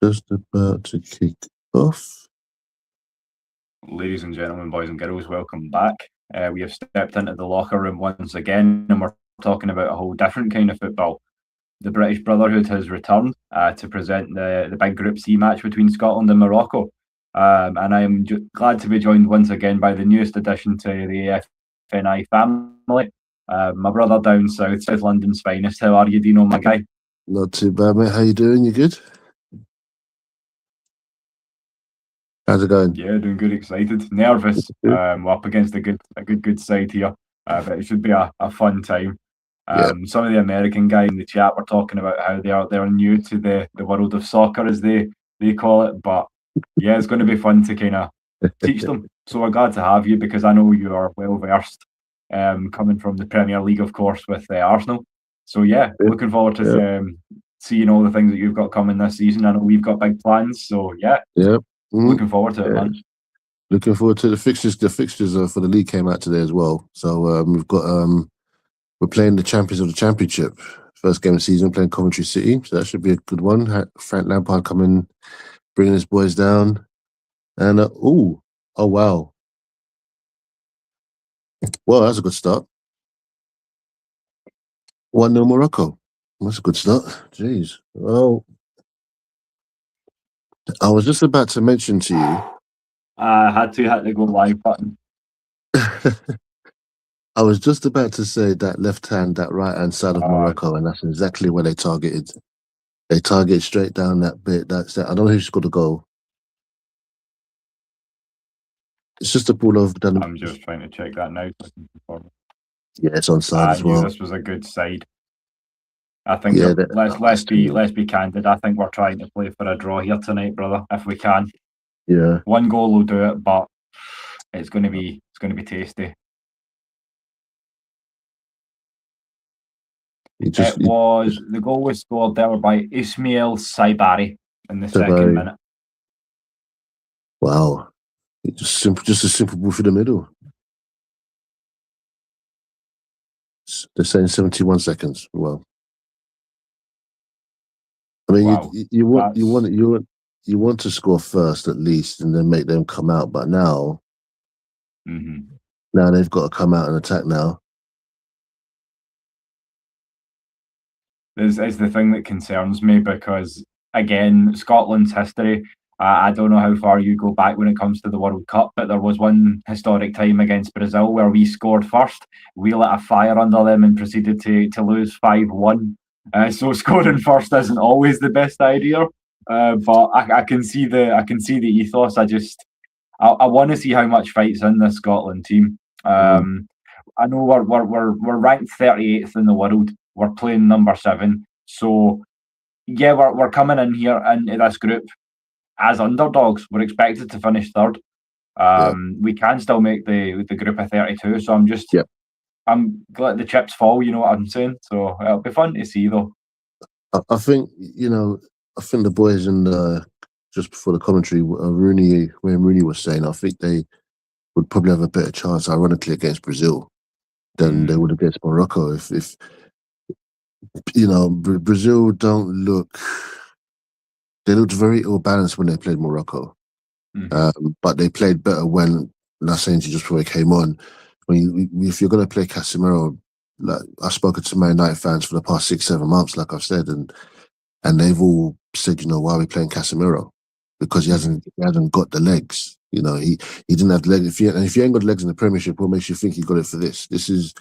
Just about to kick off. Ladies and gentlemen, boys and girls, welcome back. We have stepped into the locker room once again, and we're talking about a whole different kind of football. The British Brotherhood has returned to present the big Group C match between Scotland and Morocco. And I am glad to be joined once again by the newest addition to the AFNI family, my brother down south, South London's finest. How are you, Dino, my guy? Not too bad, mate. How you doing? You good? How's it going? Yeah, doing good, excited, nervous. We're up against a good side here, but it should be a fun time. Some of the American guys in the chat were talking about how they're new to the world of soccer, as they call it. But yeah, it's going to be fun to kind of teach them. So we're glad to have you, because I know you are well versed, coming from the Premier League, of course, with Arsenal. So yeah, looking forward to seeing all the things that you've got coming this season. I know we've got big plans. So yeah. Looking forward to it, man. Looking forward to the fixtures. The fixtures for the league came out today as well. So we've got we're playing the champions of the championship. First game of the season, playing Coventry City. So that should be a good one. Frank Lampard coming, bringing his boys down. And oh wow. Well, that's a good start. 1-0 Morocco. That's a good start. Jeez. Well, I was just about to mention to you. I had to go live button. I was just about to say that left hand, that right hand side of Morocco, and that's exactly where they targeted. They targeted straight down that bit. That's it. I don't know who scored the goal. It's just a ball over. I'm just trying to check that now. Yeah, it's onside as well. This was a good side. I think let's be candid. I think we're trying to play for a draw here tonight, brother, if we can. Yeah. One goal will do it, but it's going to be tasty. The goal was scored there by Ismail Saibari in the second minute. Wow. Just a simple ball through the middle. They're saying 71 seconds. Well, I mean, wow. you want to score first at least, and then make them come out. But now, now they've got to come out and attack now. It's the thing that concerns me, because again, Scotland's history. I don't know how far you go back when it comes to the World Cup, but there was one historic time against Brazil where we scored first. We lit a fire under them and proceeded to lose 5-1. So scoring first isn't always the best idea. But I can see the ethos. I want to see how much fight's in this Scotland team. I know we're ranked 38th in the world. We're playing number 7. So yeah, we're coming in here into this group as underdogs. We're expected to finish third. We can still make the group of 32. So I'm glad the chips fall. You know what I'm saying? So it'll be fun to see, though. I think the boys in just before the commentary, when Rooney was saying, I think they would probably have a better chance, ironically, against Brazil than they would against Morocco. If Brazil they looked very ill balanced when they played Morocco, but they played better when Lassies just before he came on. If you're going to play Casemiro, like I've spoken to Man United fans for the past 6-7 months, like I've said, and they've all said, why are we playing Casemiro? Because he hasn't got the legs. He didn't have the legs. If you ain't got legs in the Premiership, what makes you think you got it for this? This is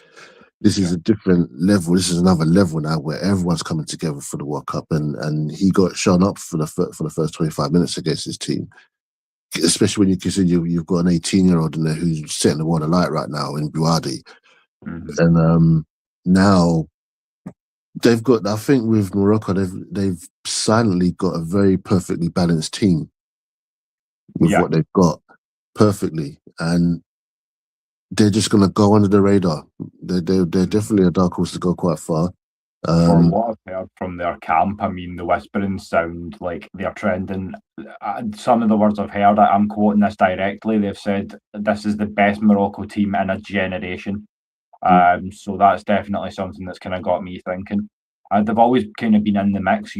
a different level. This is another level now where everyone's coming together for the World Cup, and he got shown up for the first 25 minutes against his team. Especially when you consider you've got an 18-year-old in there who's setting the world alight right now in Buadi. And now they've got, I think with Morocco, they've silently got a very perfectly balanced team with what they've got perfectly, and they're just going to go under the radar. They're definitely a dark horse to go quite far. From what I've heard from their camp, I mean, the whisperings sound like they're trending. Some of the words I've heard, I'm quoting this directly, they've said this is the best Morocco team in a generation. So that's definitely something that's kind of got me thinking. They've always kind of been in the mix.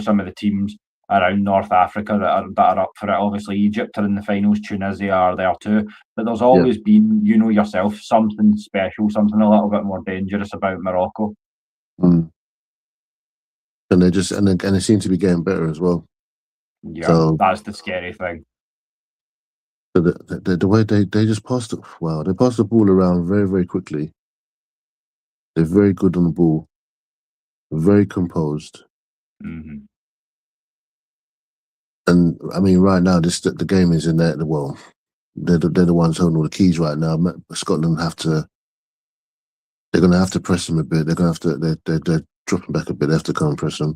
Some of the teams around North Africa that are up for it. Obviously, Egypt are in the finals, Tunisia are there too. But there's always been, you know yourself, something special, something a little bit more dangerous about Morocco. And they seem to be getting better as well. Yeah, so that's the scary thing. So the way they just passed it, wow, they passed the ball around very, very quickly. They're very good on the ball, very composed. Mm-hmm. And I mean, right now, the game is in there. Well, they're the ones holding all the keys right now. Scotland they're going to have to press them a bit. They're going to have to. They're dropping back a bit. They have to come and press them.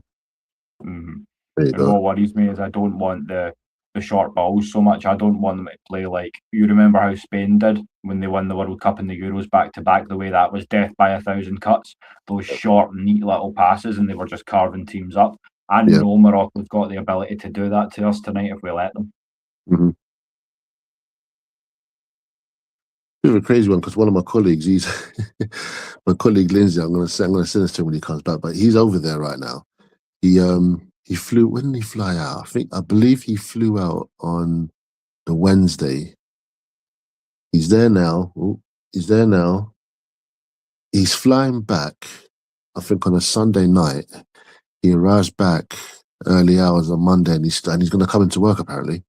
Mm-hmm. There you And go. what worries me is I don't want the short balls so much. I don't want them to play like, you remember how Spain did when they won the World Cup and the Euros back to back, the way that was death by 1,000 cuts, those short, neat little passes, and they were just carving teams up. I know Morocco's got the ability to do that to us tonight if we let them. Mm-hmm. Bit of a crazy one, because one of my colleagues, he's my colleague Lindsay. I'm going to send this to him when he comes back, but he's over there right now. He flew. When did he fly out? I believe he flew out on the Wednesday. He's there now. He's there now. He's flying back, I think, on a Sunday night. He arrives back early hours on Monday, and he's going to come into work apparently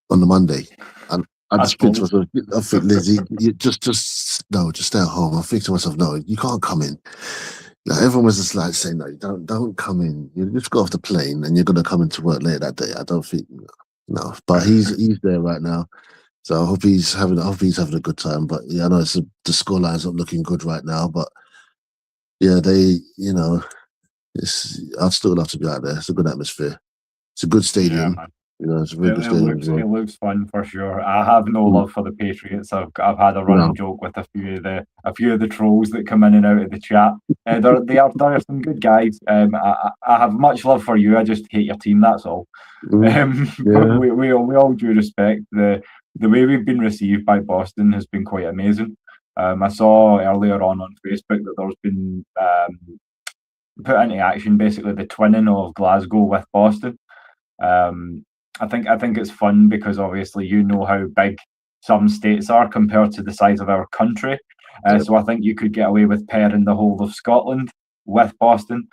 on the Monday. And I just think to myself, I think, Lizzie, you just stay at home. I think to myself, no, you can't come in. Like, everyone was just like saying, no, don't come in. You just got off the plane and you're going to come into work later that day. I don't think, no. But he's there right now. So I hope he's having a good time. But yeah, I know the scoreline's not looking good right now. But yeah, I'd still love to be out there. It's a good atmosphere. It's a good stadium. Yeah, It's a very good stadium as well. It looks fun for sure. I have no love for the Patriots. I've had a running joke with a few of the trolls that come in and out of the chat. They are some good guys. I have much love for you. I just hate your team. That's all. We all due respect. The way we've been received by Boston has been quite amazing. I saw earlier on Facebook that there's been put into action basically the twinning of Glasgow with Boston. I think it's fun because obviously you know how big some states are compared to the size of our country. So I think you could get away with pairing the whole of Scotland with Boston,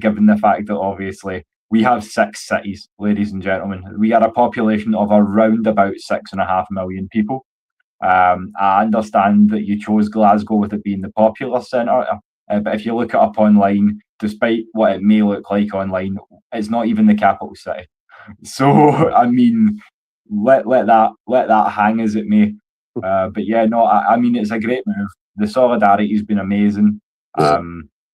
given the fact that obviously we have 6 cities, ladies and gentlemen. We are a population of around about 6.5 million people. I understand that you chose Glasgow with it being the popular centre, but if you look it up online, despite what it may look like online, it's not even the capital city. So I mean, let that hang as it may. But yeah, no, I mean it's a great move. The solidarity's been amazing.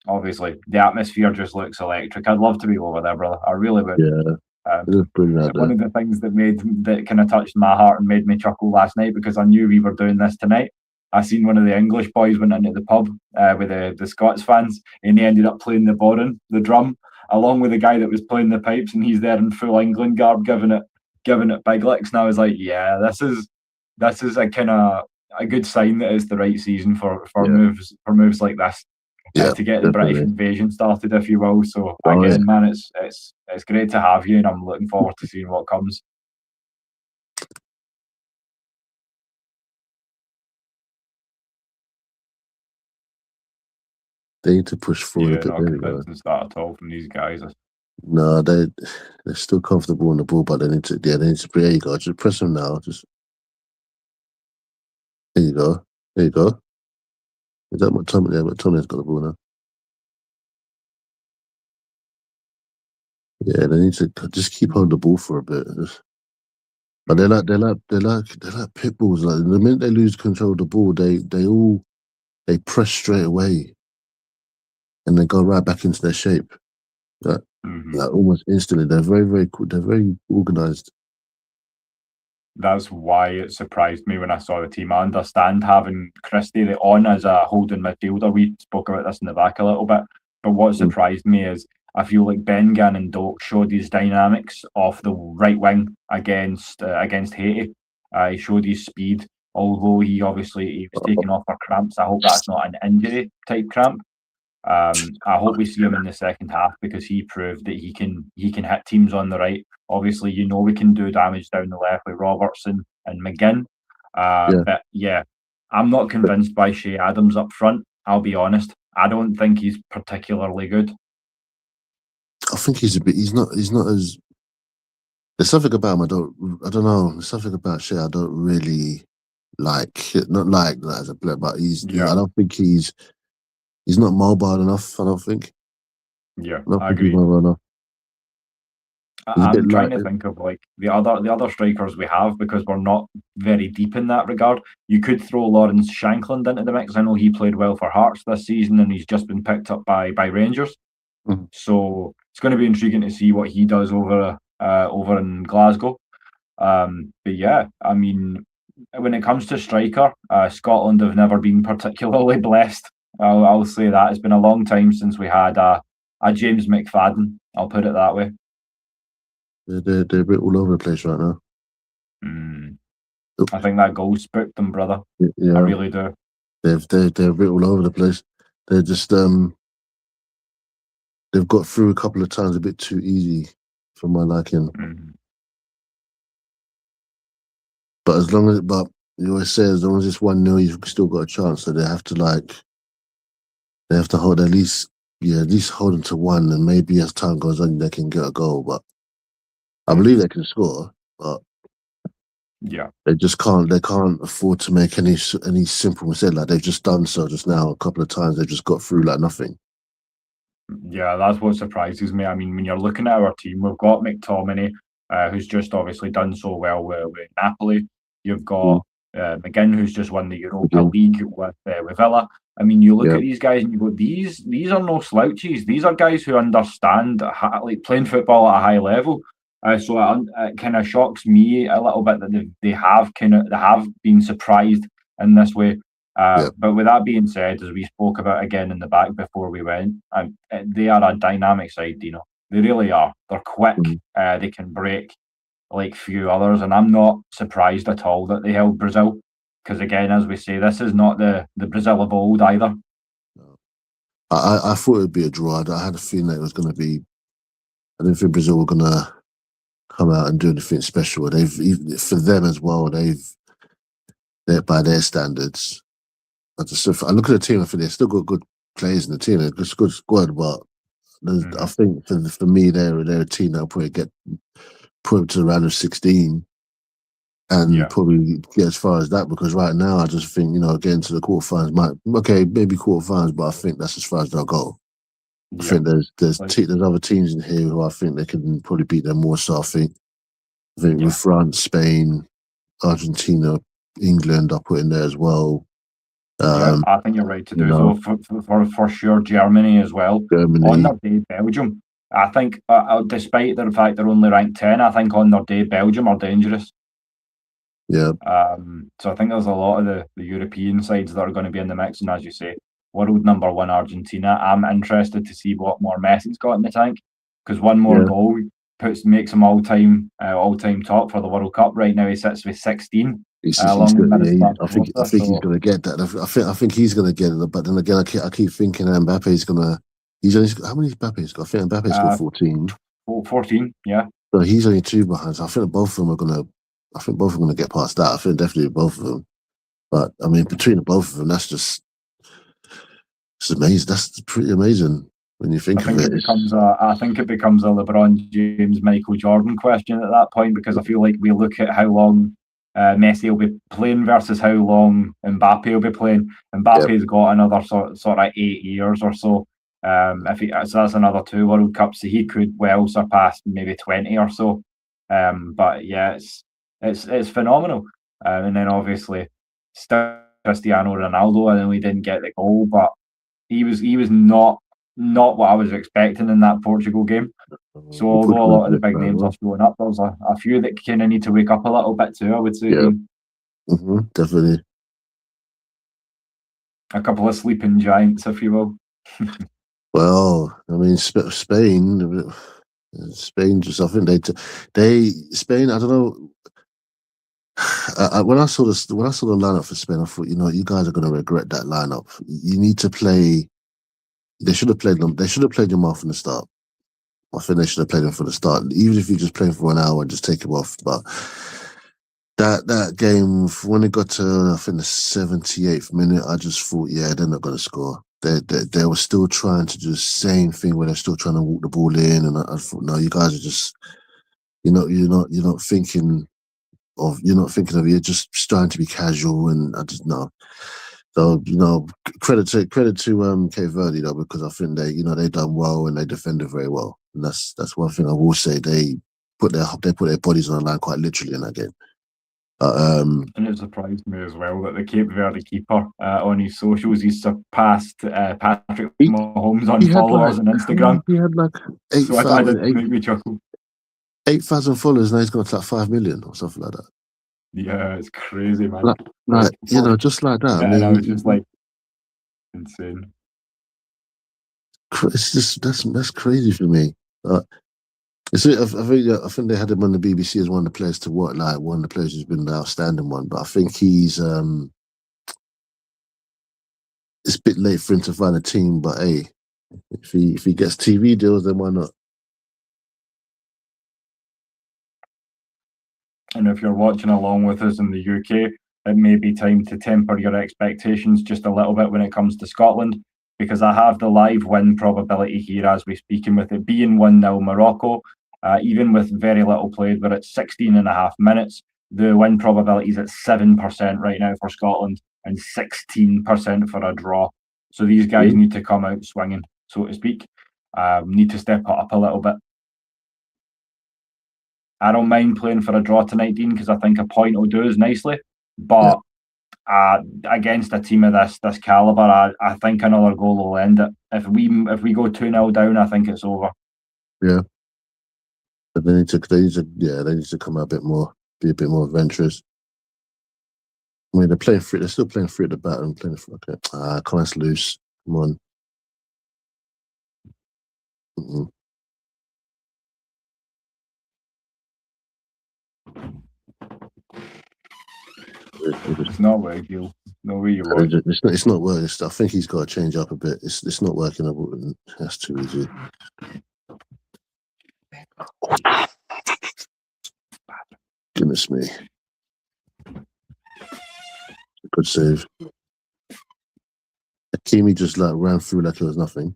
Obviously, the atmosphere just looks electric. I'd love to be over there, brother. I really would. Yeah. One of the things that kind of touched my heart and made me chuckle last night, because I knew we were doing this tonight. I seen one of the English boys went into the pub with the Scots fans, and he ended up playing the bodhrán, the drum, along with the guy that was playing the pipes, and he's there in full England garb, giving it big licks. And I was like, yeah, this is a kind of a good sign that it's the right season for moves like this. To get the British invasion started, if you will. So man, it's great to have you, and I'm looking forward to seeing what comes. They need to push forward a bit. Not convinced that at all from these guys. No, they're still comfortable on the ball, but they need to. Yeah, they need to. There you go. Just press them now. Just there you go. There you go. Is that what Tommy? Yeah, but Tommy's got the ball now. Yeah, they need to just keep holding the ball for a bit. But they're like pit bulls. Like the minute they lose control of the ball, they press straight away, and they go right back into their shape. Like almost instantly. They're very, very cool. They're very organised. That's why it surprised me when I saw the team. I understand having Christie on as a holding midfielder. We spoke about this in the back a little bit. But what surprised me is I feel like Bengan and Doak showed his dynamics off the right wing against Haiti. He showed his speed, although he was taking off for cramps. I hope that's not an injury type cramp. I hope we see him in the second half because he proved that he can hit teams on the right. Obviously, we can do damage down the left with Robertson and McGinn. But yeah, I'm not convinced by Shea Adams up front. I'll be honest. I don't think he's particularly good. I think he's a bit. He's not as. There's something about him I don't know. There's something about Shea I don't really like. Not like that as a player, but I don't think he's not mobile enough. I don't think. Yeah, I agree. He's mobile enough. I'm trying to think of like the other strikers we have because we're not very deep in that regard. You could throw Lawrence Shankland into the mix. I know he played well for Hearts this season and he's just been picked up by Rangers. Mm-hmm. So it's going to be intriguing to see what he does over in Glasgow. But yeah, I mean, when it comes to striker, Scotland have never been particularly blessed. I'll say that. It's been a long time since we had a James McFadden. I'll put it that way. They're a bit all over the place right now. I think that goal spooked them, brother. Yeah. I really do. They're a bit all over the place. They're just they've got through a couple of times a bit too easy for my liking. But you always say as long as it's 1-0, you've still got a chance. So they have to hold at least hold them to 1, and maybe as time goes on they can get a goal. But I believe they can score, but they just can't. They can't afford to make any simple mistake like they've just done so just now. A couple of times they've just got through like nothing. Yeah, that's what surprises me. I mean, when you're looking at our team, we've got McTominay, who's just obviously done so well with Napoli. You've got McGinn, who's just won the Europa League with Villa. I mean, you look at these guys and you go, these are no slouches. These are guys who understand like playing football at a high level. So it kind of shocks me a little bit that they have been surprised in this way. But with that being said, as we spoke about again in the back before we went, they are a dynamic side, Dino. They really are. They're quick. They can break like few others, and I'm not surprised at all that they held Brazil. Because again, as we say, this is not the Brazil of old either. I thought it would be a draw. I had a feeling that it was going to be. I didn't think Brazil were going to come out and do anything special. For them as well. They're by their I look at the team. I think they've still got good players in the team. They're a good squad, but I think for me, they're a team that'll probably put them to the round of 16 and probably get as far as that. Because right now, I just think getting to the quarterfinals maybe quarterfinals, but I think that's as far as they'll go. I think there's other teams in here who I think they can probably beat them more. So I think with France, Spain, Argentina, England, I'll put in there as well. I think you're right to do so. For sure, Germany as well. On their day, Belgium. I think, despite the fact they're only ranked 10, I think on their day, Belgium are dangerous. Yeah. So I think there's a lot of the European sides that are going to be in the mix, and as you say, world number 1 Argentina. I'm interested to see what more Messi's got in the tank, because one more goal makes him all-time top for the World Cup. Right now, he sits with 16. I think he's going to get that. I think he's going to get it. But then again, I keep thinking Mbappe's going to. He's only how many Mbappe's got? I think Mbappe's got 14. 14, yeah. So he's only 2 behind. So I think both of them are going to. I think both of them are going to get past that. I think definitely both of them. But I mean, between the both of them, it's amazing. That's pretty amazing when you think of it. I think it becomes a LeBron James, Michael Jordan question at that point, because I feel like we look at how long Messi will be playing versus how long Mbappe will be playing. Mbappe's got another sort of 8 years or so. So that's another 2 World Cups. So he could well surpass maybe 20 or so. But yeah, it's phenomenal. And then obviously still Cristiano Ronaldo. I know he didn't get the goal, but he was not what I was expecting in that Portugal game. So although a lot of the big names are showing up, there's a few that kind of need to wake up a little bit too, I would say. Yeah. Definitely. A couple of sleeping giants, if you will. Well, I mean, Spain just, I think Spain, I don't know. When I saw the lineup for Spain, I thought, you guys are going to regret that lineup. You need to play They should have played them. They should have played them off from the start. I think they should have played them from the start. Even if you just play for 1 hour and just take them off. But that game, when it got to, I think, the 78th minute, I just thought, yeah, they're not going to score. They were still trying to do the same thing where they're still trying to walk the ball in, and I thought, no, you guys are just, you're not thinking of it. You're just trying to be casual, and I just no. So credit to Cape Verde though, because I think they done well and they defended very well, and that's one thing I will say. They put their bodies on the line quite literally in that game. And it surprised me as well that the Cape Verde keeper on his socials, he's surpassed Patrick Mahomes on followers on Instagram. He had like 8,000. So I did make me chuckle. 8,000 followers, now he's got like 5 million or something like that. Yeah, it's crazy, man. Like just like that. Yeah, I mean, I was just like insane. It's just that's crazy for me. I think they had him on the BBC as one of the players to what, like one of the players who's been the outstanding one. But I think he's it's a bit late for him to find a team. But hey, if he gets TV deals, then why not? And if you're watching along with us in the UK, it may be time to temper your expectations just a little bit when it comes to Scotland, because I have the live win probability here as we speak, and with it being 1-0 Morocco, even with very little played, we're at 16 and a half minutes. The win probability is at 7% right now for Scotland and 16% for a draw. So these guys need to come out swinging, so to speak. Need to step it up a little bit. I don't mind playing for a draw tonight, Dean, because I think a point will do us nicely. But against a team of this calibre, I think another goal will end it. If we go 2-0 down, I think it's over. Yeah. But they need to come out a bit more, be a bit more adventurous. I mean, they're still playing free at the back and playing for Quines loose. Come on. Mm-hmm. It's not working. No way you want. It's not working. I think he's got to change up a bit. It's not working. That's too easy. Goodness me. Good save. Hakimi just ran through like it was nothing.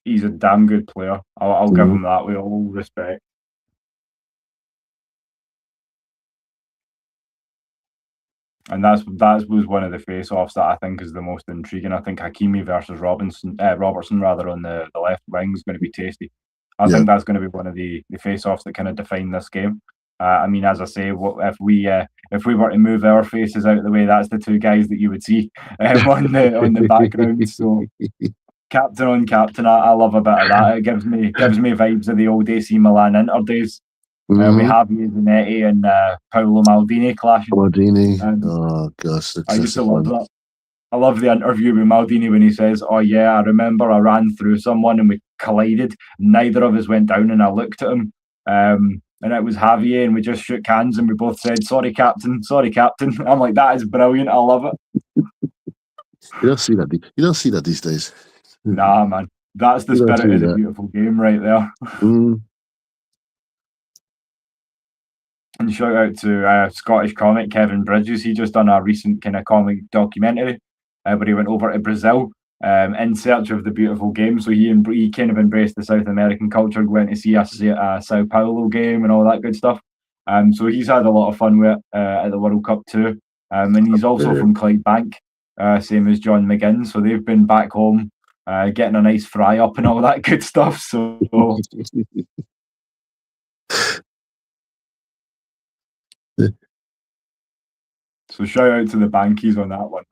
He's a damn good player. I'll give him that with all respect. And that was one of the face-offs that I think is the most intriguing. I think Hakimi versus Robertson on the left wing is going to be tasty. I think that's going to be one of the face-offs that kind of define this game. I mean, as I say, if we were to move our faces out of the way, that's the two guys that you would see on the background. So captain on captain, I love a bit of that. It gives me vibes of the old AC Milan Inter days. We have Zanetti and Paolo Maldini clashing. Oh gosh, I used to love that. I love the interview with Maldini when he says, "Oh yeah, I remember I ran through someone and we collided. Neither of us went down, and I looked at him, and it was Javier, and we just shook hands and we both said, 'Sorry, captain. Sorry, captain.'" I'm like, that is brilliant. I love it. You don't see that. You don't see that these days. Nah, man, that's the spirit of the beautiful game right there. And shout out to Scottish comic Kevin Bridges. He just done a recent kind of comic documentary where he went over to Brazil in search of the beautiful game. So he kind of embraced the South American culture, going to see a Sao Paulo game and all that good stuff. So he's had a lot of fun with it at the World Cup too. And he's also from Clydebank, same as John McGinn. So they've been back home getting a nice fry up and all that good stuff. So so shout out to the Bankies on that one.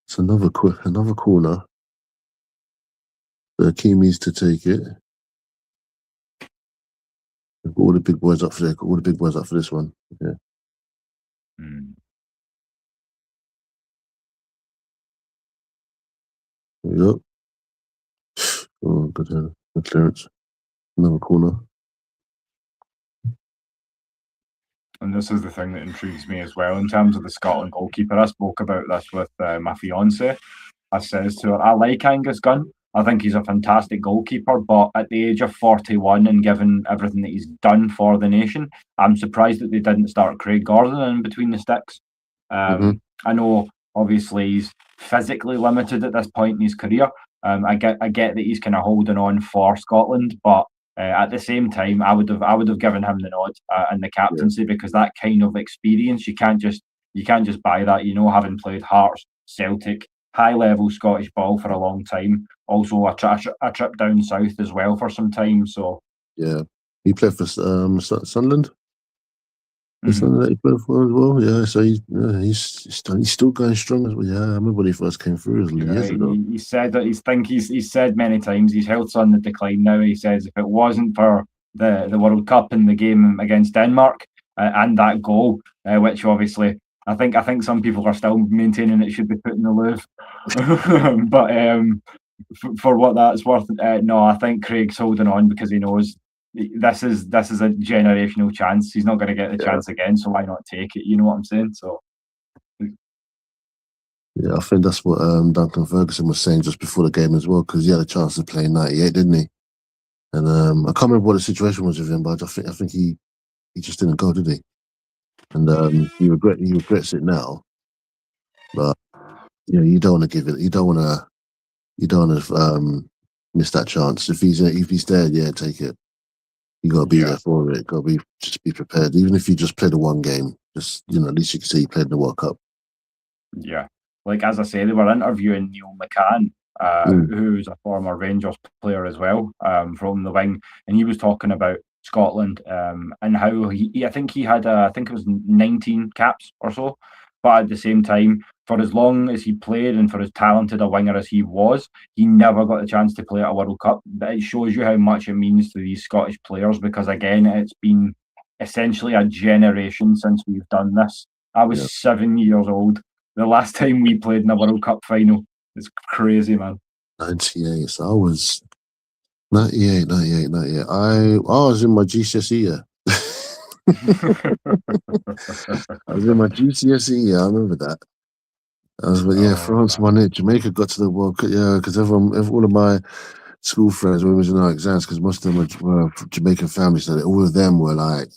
It's another corner. The Hakimi's to take it. All the big boys up for there. All the big boys up for this one. Yeah. Yep. Oh, good clearance. Another corner. And this is the thing that intrigues me as well in terms of the Scotland goalkeeper. I spoke about this with my fiance. I says to her, I like Angus Gunn. I think he's a fantastic goalkeeper, but at the age of 41 and given everything that he's done for the nation, I'm surprised that they didn't start Craig Gordon in between the sticks. I know, obviously, he's physically limited at this point in his career. I get that he's kind of holding on for Scotland, but at the same time, I would have given him the nod and the captaincy because that kind of experience you can't just buy that. You know, having played Hearts, Celtic, high level Scottish ball for a long time. Also a trip down south as well for some time. So yeah, he played for Sunderland. Sunderland he played for as well. Yeah, so he's still going strong as well. Yeah, I remember when he first came through years ago. He said that he's said many times his health's on the decline now. He says if it wasn't for the World Cup and the game against Denmark and that goal, which obviously I think some people are still maintaining it should be put in the Louvre. But for what that's worth, no, I think Craig's holding on because he knows this is a generational chance. He's not going to get the chance again, so why not take it? You know what I'm saying? So. Yeah, I think that's what Duncan Ferguson was saying just before the game as well, because he had a chance to play in '98, didn't he? And I can't remember what the situation was with him, but I think he just didn't go, did he? And he regrets it now. But you don't want to give it. You don't want to miss that chance. If he's there, take it. You got to be there for it. Got to just be prepared. Even if you just play the one game, just at least you can say you played in the World Cup. Yeah. Like, as I say, they were interviewing Neil McCann, who's a former Rangers player as well, from the wing, and he was talking about Scotland and how I think it was 19 caps or so, but at the same time, for as long as he played and for as talented a winger as he was, he never got the chance to play at a World Cup. It shows you how much it means to these Scottish players because, again, it's been essentially a generation since we've done this. I was 7 years old the last time we played in a World Cup final. It's crazy, man. 98. So I was 98. I was in my GCSE year. I was in my GCSE year. I remember that. France won it. Jamaica got to the World Cup. Yeah, because all of my school friends were in our exams because most of them were Jamaican families. So all of them were like,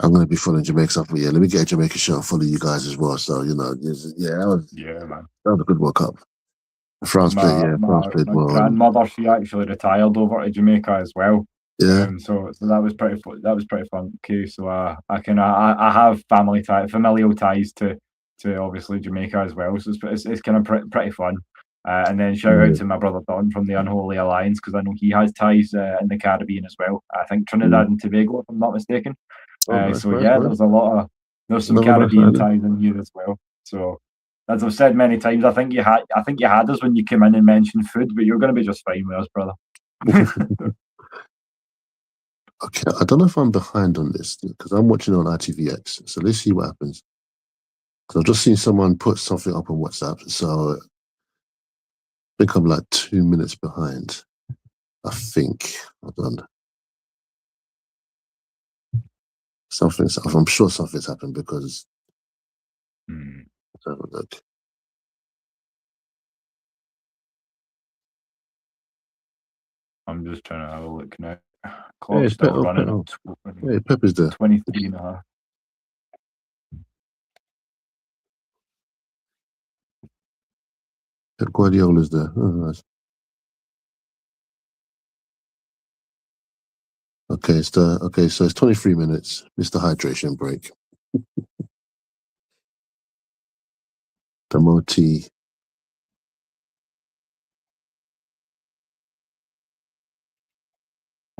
I'm going to be following Jamaica stuff, but let me get a Jamaica shirt and follow you guys as well. So, man. That was a good World Cup. France played well. My grandmother, she actually retired over to Jamaica as well. Yeah. So that was pretty fun. Okay, so I have familial ties to obviously Jamaica as well. So it's kind of pretty fun. And then shout out to my brother Don from the Unholy Alliance because I know he has ties in the Caribbean as well. I think Trinidad and Tobago, if I'm not mistaken. There's some Caribbean ties in here as well. So as I've said many times, I think you had us when you came in and mentioned food, but you're going to be just fine with us, brother. Okay, I don't know if I'm behind on this because I'm watching on ITVX. So let's see what happens. Because I've just seen someone put something up on WhatsApp. So I think I'm like 2 minutes behind. I think. Hold on. I'm sure something's happened because. Let's have a look. I'm just trying to have a look now. Clock's still running. Hey, Pepper's there. 23 and a half. Pep Guardiola's there. Oh, nice. Okay, so it's 23 minutes. Mr. Hydration break. Dynamo tea.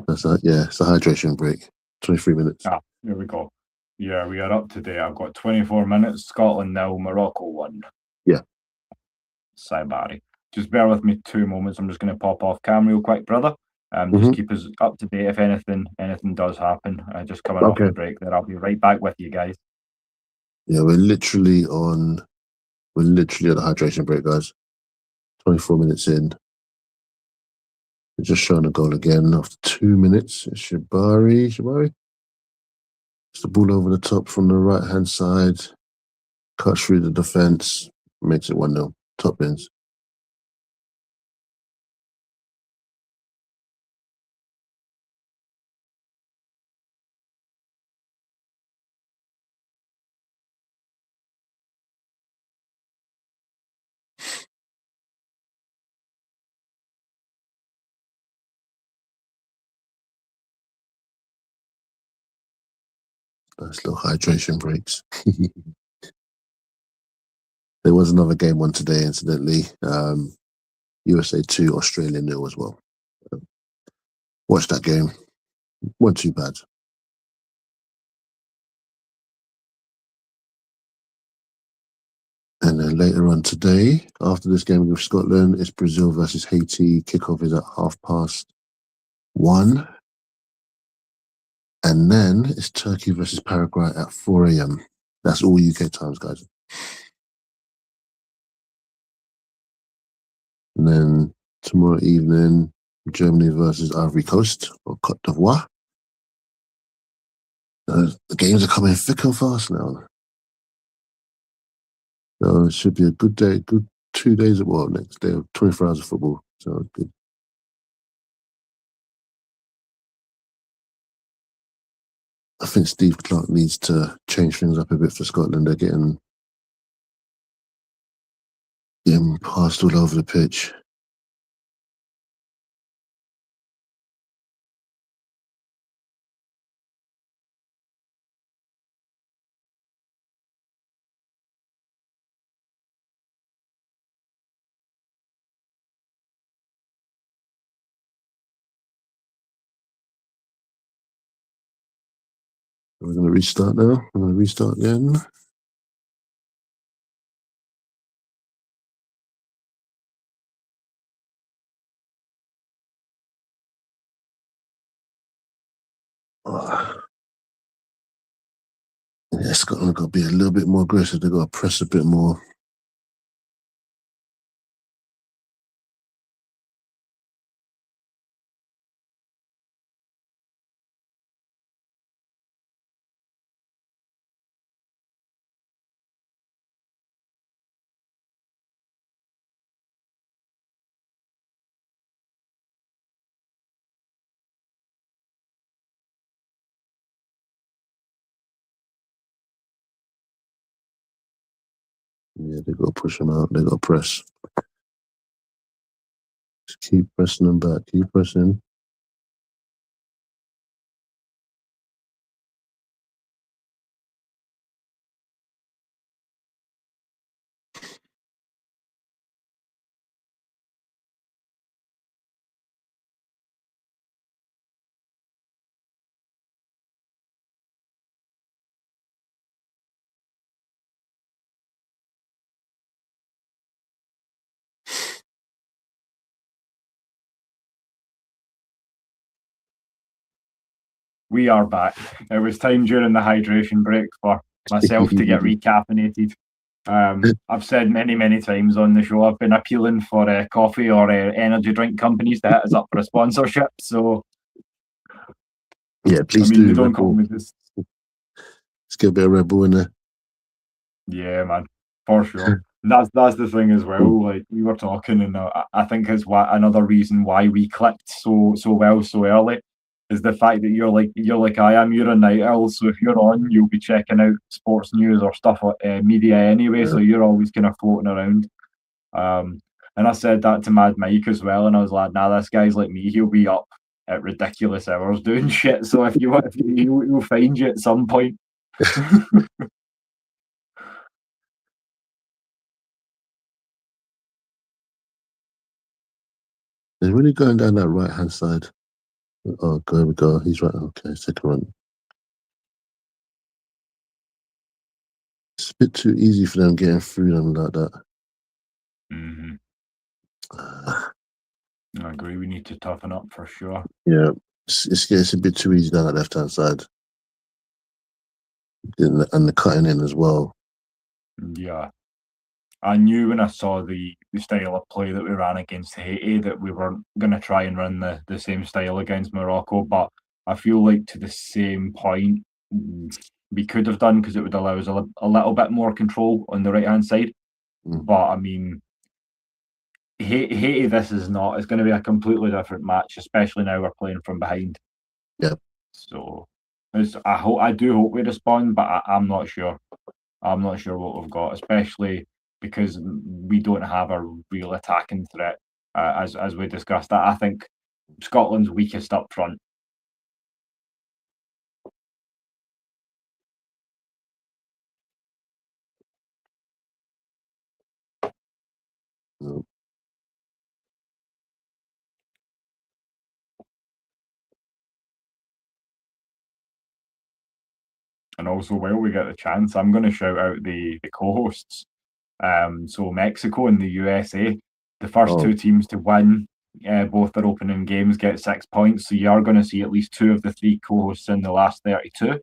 It's a hydration break. 23 minutes. Here we go. Yeah, we are up to date. I've got 24 minutes. Scotland 0, Morocco 1. Yeah. Saibari. Just bear with me 2 moments. I'm just going to pop off cam real quick, brother. Just keep us up to date if anything does happen. Just coming off the break there. I'll be right back with you guys. Yeah, we're literally at the hydration break, guys. 24 minutes in. We're just showing a goal again after 2 minutes. It's Shabari. It's the ball over the top from the right-hand side. Cuts through the defence. Makes it 1-0. Top bins. Nice little hydration breaks. There was another game on today, incidentally. USA 2, Australia 0 as well. Watch that game. Wasn't too bad. And then later on today, after this game with Scotland, it's Brazil versus Haiti. Kickoff is at 1:30. And then it's Turkey versus Paraguay at 4 a.m. That's all UK times, guys. And then tomorrow evening, Germany versus Ivory Coast or Côte d'Ivoire. The games are coming thick and fast now. So it should be a good day, good 2 days, next day of 24 hours of football. So good. I think Steve Clarke needs to change things up a bit for Scotland. They're getting passed all over the pitch. We're going to restart now. I'm going to restart again. Yeah, Scotland got to be a little bit more aggressive. They've got to press a bit more. Yeah, they've got to push them out. They've got to press. Just keep pressing them back. Keep pressing. We are back. It was time during the hydration break for myself to get recaffeinated. I've said many times on the show, I've been appealing for coffee or energy drink companies to hit us up for a sponsorship. So, yeah, please do. They don't call me this. Let's get a bit of Red Bull in there. Yeah, man, for sure. That's the thing as well. Like we were talking, and I think it's another reason why we clicked so well so early is the fact that you're like I am. You're a night owl, so if you're on, you'll be checking out sports news or stuff like media anyway. Yeah. So you're always kind of floating around. And I said that to Mad Mike as well, and I was like, "Nah, this guy's like me. He'll be up at ridiculous hours doing shit. So if you want, he'll find you at some point." They're really going down that right-hand side. Oh, there we go. He's right. Okay, second run. It's a bit too easy for them getting through them like that. Mm-hmm. I agree. We need to toughen up for sure. Yeah, it's a bit too easy down that left-hand side. And the cutting in as well. Yeah. I knew when I saw the style of play that we ran against Haiti that we weren't going to try and run the same style against Morocco, but I feel like to the same point, we could have done, because it would allow us a little bit more control on the right-hand side. But I mean, Haiti, this is not. It's going to be a completely different match, especially now we're playing from behind. Yep. So I do hope we respond, but I'm not sure. I'm not sure what we've got, especially because we don't have a real attacking threat, as we discussed. I think Scotland's weakest up front. No. And also, while we get the chance, I'm going to shout out the co-hosts. So Mexico and the USA, the first two teams to win both their opening games get 6 points. So you are going to see at least 2 of the 3 co-hosts in the last 32.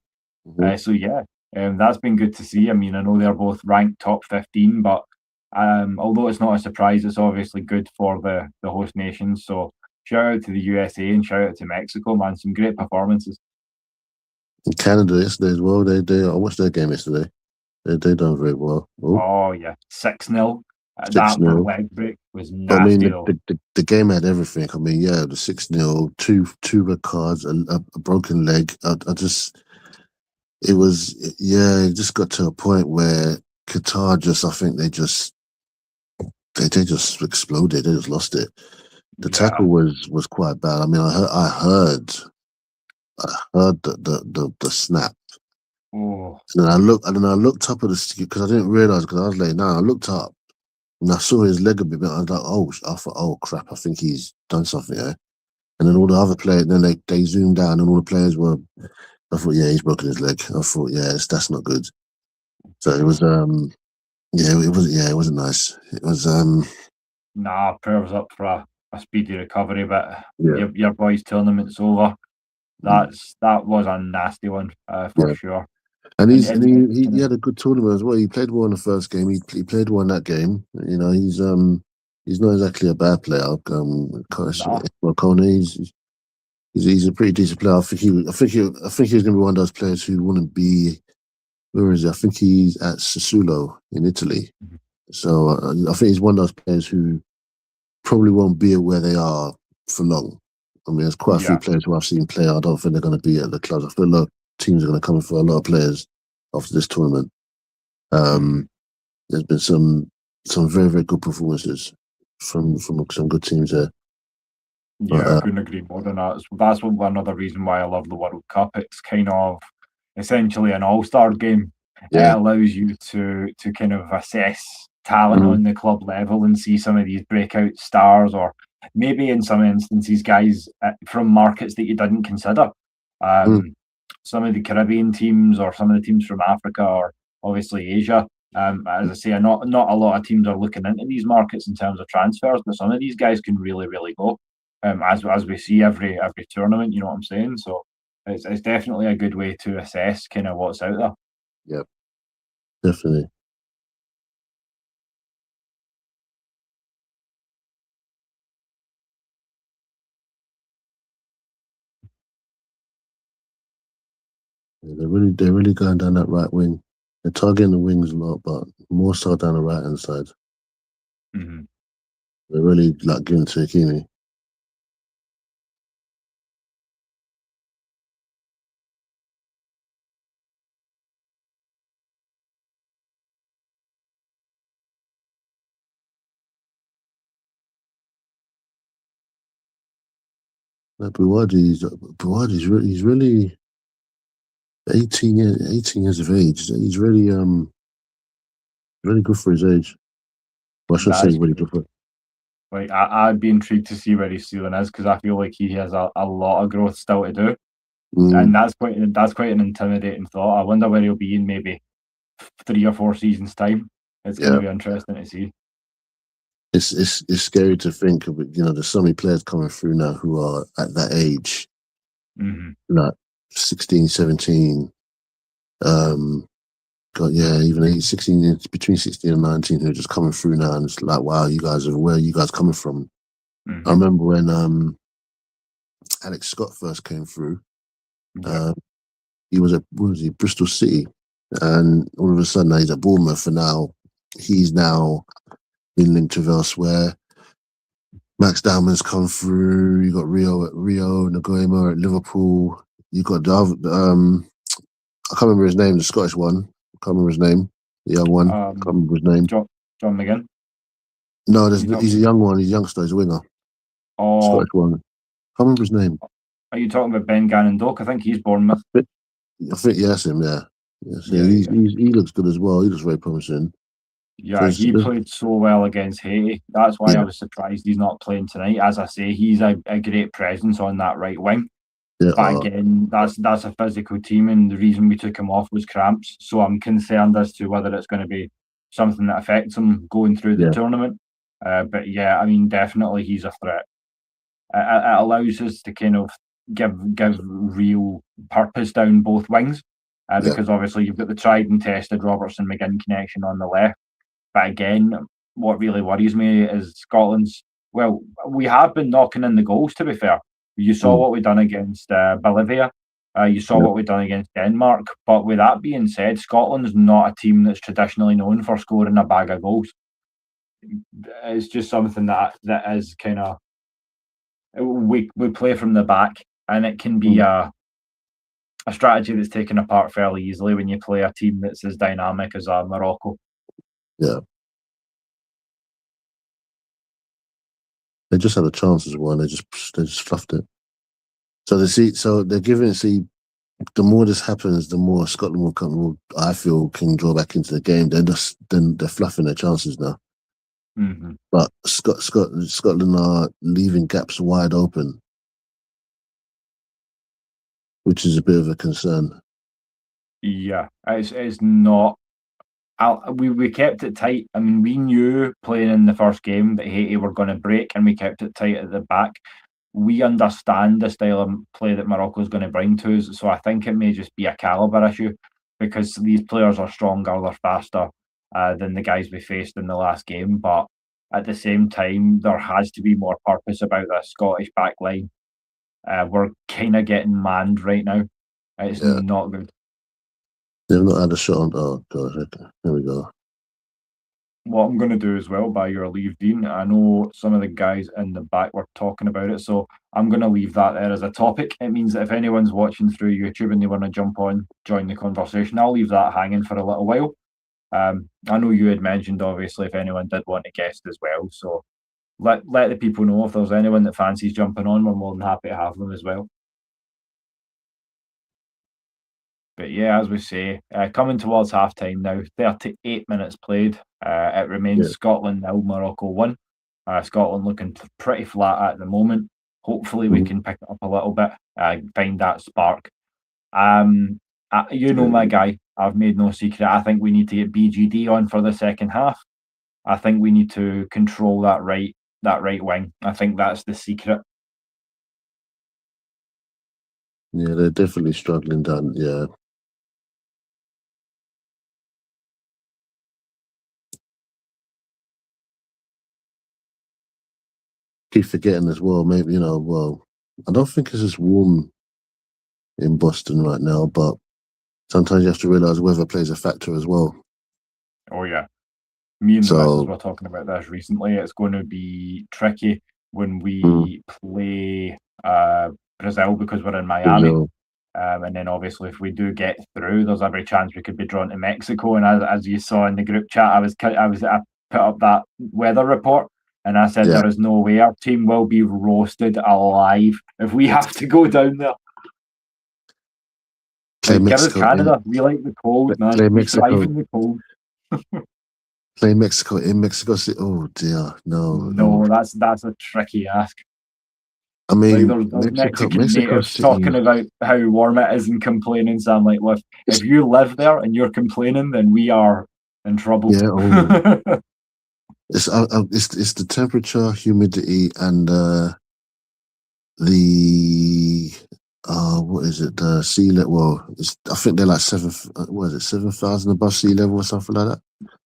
So yeah, that's been good to see. I mean, I know they're both ranked top 15, but although it's not a surprise, it's obviously good for the host nations. So shout out to the USA and shout out to Mexico, man. Some great performances. Canada yesterday as well. I watched their game yesterday. They done very well. Oh yeah, 6-0. That leg break was nasty. I mean, the game had everything. I mean, yeah, the 6-0, two red cards, a broken leg. It just got to a point where Qatar I think they just exploded. They just lost it. The tackle was quite bad. I mean, I heard the snap. Oh. And then I looked up at the, because I didn't realize, because I was late now. I looked up and I saw his leg a bit. I was like, I thought, oh crap! I think he's done something here. And then all the other players, then they zoomed down, and all the players were. I thought, yeah, he's broken his leg. I thought, yeah, that's not good. So it was, it wasn't nice. It was, prayers up for a speedy recovery. But your boys' tournament's over. That was a nasty one for sure. And he had a good tournament as well. He played well in the first game. He played well in that game. You know, he's not exactly a bad player. He's a pretty decent player. I think he was gonna be one of those players who wouldn't be. Where is he? I think he's at Sassuolo in Italy. So I think he's one of those players who probably won't be where they are for long. I mean, there's quite a few players who I've seen play. I don't think they're going to be at the clubs. I feel a lot of teams are going to come in for a lot of players after this tournament. There's been some very, very good performances from some good teams there. Yeah, I couldn't agree more than that. That's another reason why I love the World Cup. It's kind of essentially an all-star game. Yeah. It allows you to kind of assess talent on the club level and see some of these breakout stars, or maybe in some instances guys from markets that you didn't consider. Some of the Caribbean teams, or some of the teams from Africa, or obviously Asia. As I say, not a lot of teams are looking into these markets in terms of transfers, but some of these guys can really, really go. As we see every tournament, you know what I'm saying? So it's definitely a good way to assess kind of what's out there. Yep, definitely. They're really going down that right wing. They're targeting the wings a lot, but more so down the right hand side. They're really like giving to Hakimi. He's really 18 years of age. He's really really good for his age. Well, I should say really good for. Like I'd be intrigued to see where his ceiling is, because I feel like he has a lot of growth still to do, and that's quite an intimidating thought. I wonder where he'll be in maybe 3 or 4 seasons time. It's going to be interesting to see. It's scary to think of it. You know, there's so many players coming through now who are at that age, like 16, 17. Even 16, between 16 and 19, who are just coming through now, and it's like, wow, where are you guys coming from? I remember when Alex Scott first came through. he was at Bristol City, and all of a sudden now he's at Bournemouth, and now he's now been linked with elsewhere. Max Dowman's come through. You got Rio Nagoyama at Liverpool. You got the other, I can't remember his name, the Scottish one. I can't remember his name. The young one. I can't remember his name. John McGinn. No, he's a young one. He's a youngster. He's a winger. Oh, Scottish one. I can't remember his name. Are you talking about Ben Gannon-Doak? I think he's Bournemouth. I think yes, him. Yeah. He looks good as well. He looks very promising. Yeah, he played so well against Haiti. That's why I was surprised he's not playing tonight. As I say, he's a great presence on that right wing. Yeah, but again, that's a physical team, and the reason we took him off was cramps. So I'm concerned as to whether it's going to be something that affects him going through the tournament. But yeah, I mean, definitely he's a threat. It allows us to kind of give real purpose down both wings, because obviously you've got the tried and tested Robertson McGinn connection on the left. But again, what really worries me is Scotland's. Well, we have been knocking in the goals, to be fair. You saw what we've done against Bolivia. You saw what we've done against Denmark. But with that being said, Scotland's not a team that's traditionally known for scoring a bag of goals. It's just something that is kind of... We play from the back, and it can be a strategy that's taken apart fairly easily when you play a team that's as dynamic as Morocco. Yeah. They just had a chance as well, and they just fluffed it. So they're giving the more this happens, the more Scotland will I feel can draw back into the game. They're fluffing their chances now. Mm-hmm. But Scotland are leaving gaps wide open, which is a bit of a concern. Yeah, it's not. We kept it tight. I mean, we knew playing in the first game that Haiti were going to break, and we kept it tight at the back. We understand the style of play that Morocco is going to bring to us, so I think it may just be a calibre issue, because these players are stronger, they're faster than the guys we faced in the last game. But at the same time, there has to be more purpose about this Scottish back line. We're kind of getting manned right now. It's not good. They've not had a shot on. Oh, God. There we go. What I'm going to do as well, by your leave, Dean, I know some of the guys in the back were talking about it, so I'm going to leave that there as a topic. It means that if anyone's watching through YouTube and they want to jump on, join the conversation, I'll leave that hanging for a little while. I know you had mentioned, obviously, if anyone did want to guest as well, so let the people know if there's anyone that fancies jumping on. We're more than happy to have them as well. But yeah, as we say, coming towards half-time now, 38 minutes played. It remains Scotland 0, Morocco 1. Scotland looking pretty flat at the moment. Hopefully we can pick it up a little bit, find that spark. You know my guy, I've made no secret. I think we need to get BGD on for the second half. I think we need to control that right wing. I think that's the secret. Yeah, they're definitely struggling down. Yeah. Keep forgetting as well. Maybe I don't think it's as warm in Boston right now, but sometimes you have to realise weather plays a factor as well. Oh yeah, me and the missus were talking about this recently. It's going to be tricky when we play Brazil, because we're in Miami. And then obviously if we do get through, there's every chance we could be drawn to Mexico. And as you saw in the group chat, I put up that weather report, and I said there is no way our team will be roasted alive if we have to go down there. Give us Canada. We like the cold, man. We thrive in the cold. Play Mexico in Mexico City. Oh dear, no. That's a tricky ask. I mean, there's Mexican natives talking about how warm it is and complaining. So I'm like, well, if you live there and you're complaining, then we are in trouble. Yeah, it's the temperature, humidity, and what is it? The sea level. Well, I think they're like 7,000 above sea level or something like that.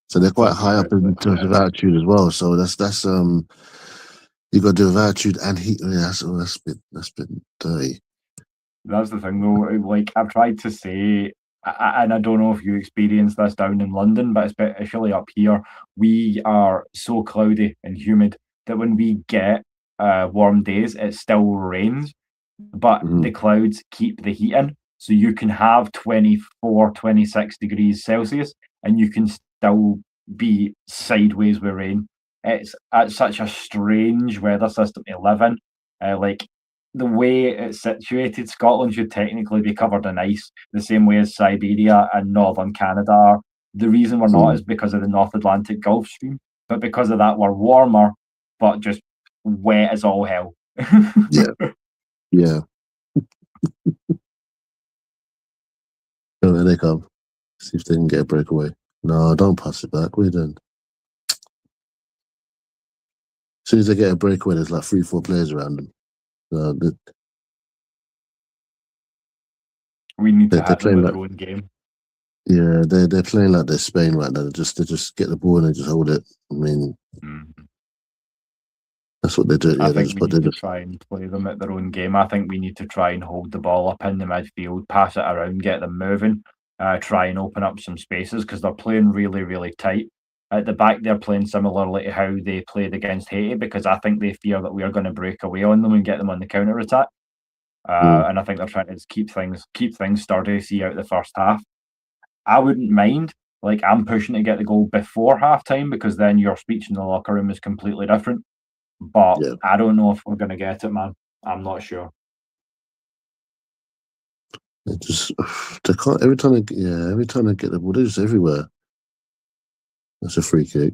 So they're quite high up in terms of altitude as well. So that's you got to do with altitude and heat. Yeah, that's a bit dirty. That's the thing, though. Like, I've tried to say, and I don't know if you experience this down in London, but especially up here, we are so cloudy and humid that when we get warm days, it still rains, but the clouds keep the heat in. So you can have 24, 26 degrees Celsius, and you can still be sideways with rain. It's such a strange weather system to live in. Like, the way it's situated, Scotland should technically be covered in ice, the same way as Siberia and northern Canada are. The reason we're not is because of the North Atlantic Gulf Stream, but because of that, we're warmer, but just wet as all hell. Yeah. Oh, here they come. See if they can get a breakaway. No, don't pass it back. We're done. As soon as they get a breakaway, there's like 3-4 players around them. We need to hit them with their own game. Yeah, they're playing like they're Spain right now. They just get the ball and they just hold it. I mean, that's what they do. Yeah, I think we need to try and play them at their own game. I think we need to try and hold the ball up in the midfield, pass it around, get them moving, try and open up some spaces because they're playing really, really tight. At the back, they're playing similarly to how they played against Haiti because I think they fear that we are going to break away on them and get them on the counter attack. And I think they're trying to keep things sturdy, see out the first half. I wouldn't mind. Like, I'm pushing to get the goal before half time because then your speech in the locker room is completely different. But I don't know if we're going to get it, man. I'm not sure. They can't. Every time they get the ball, they're just everywhere. That's a free kick.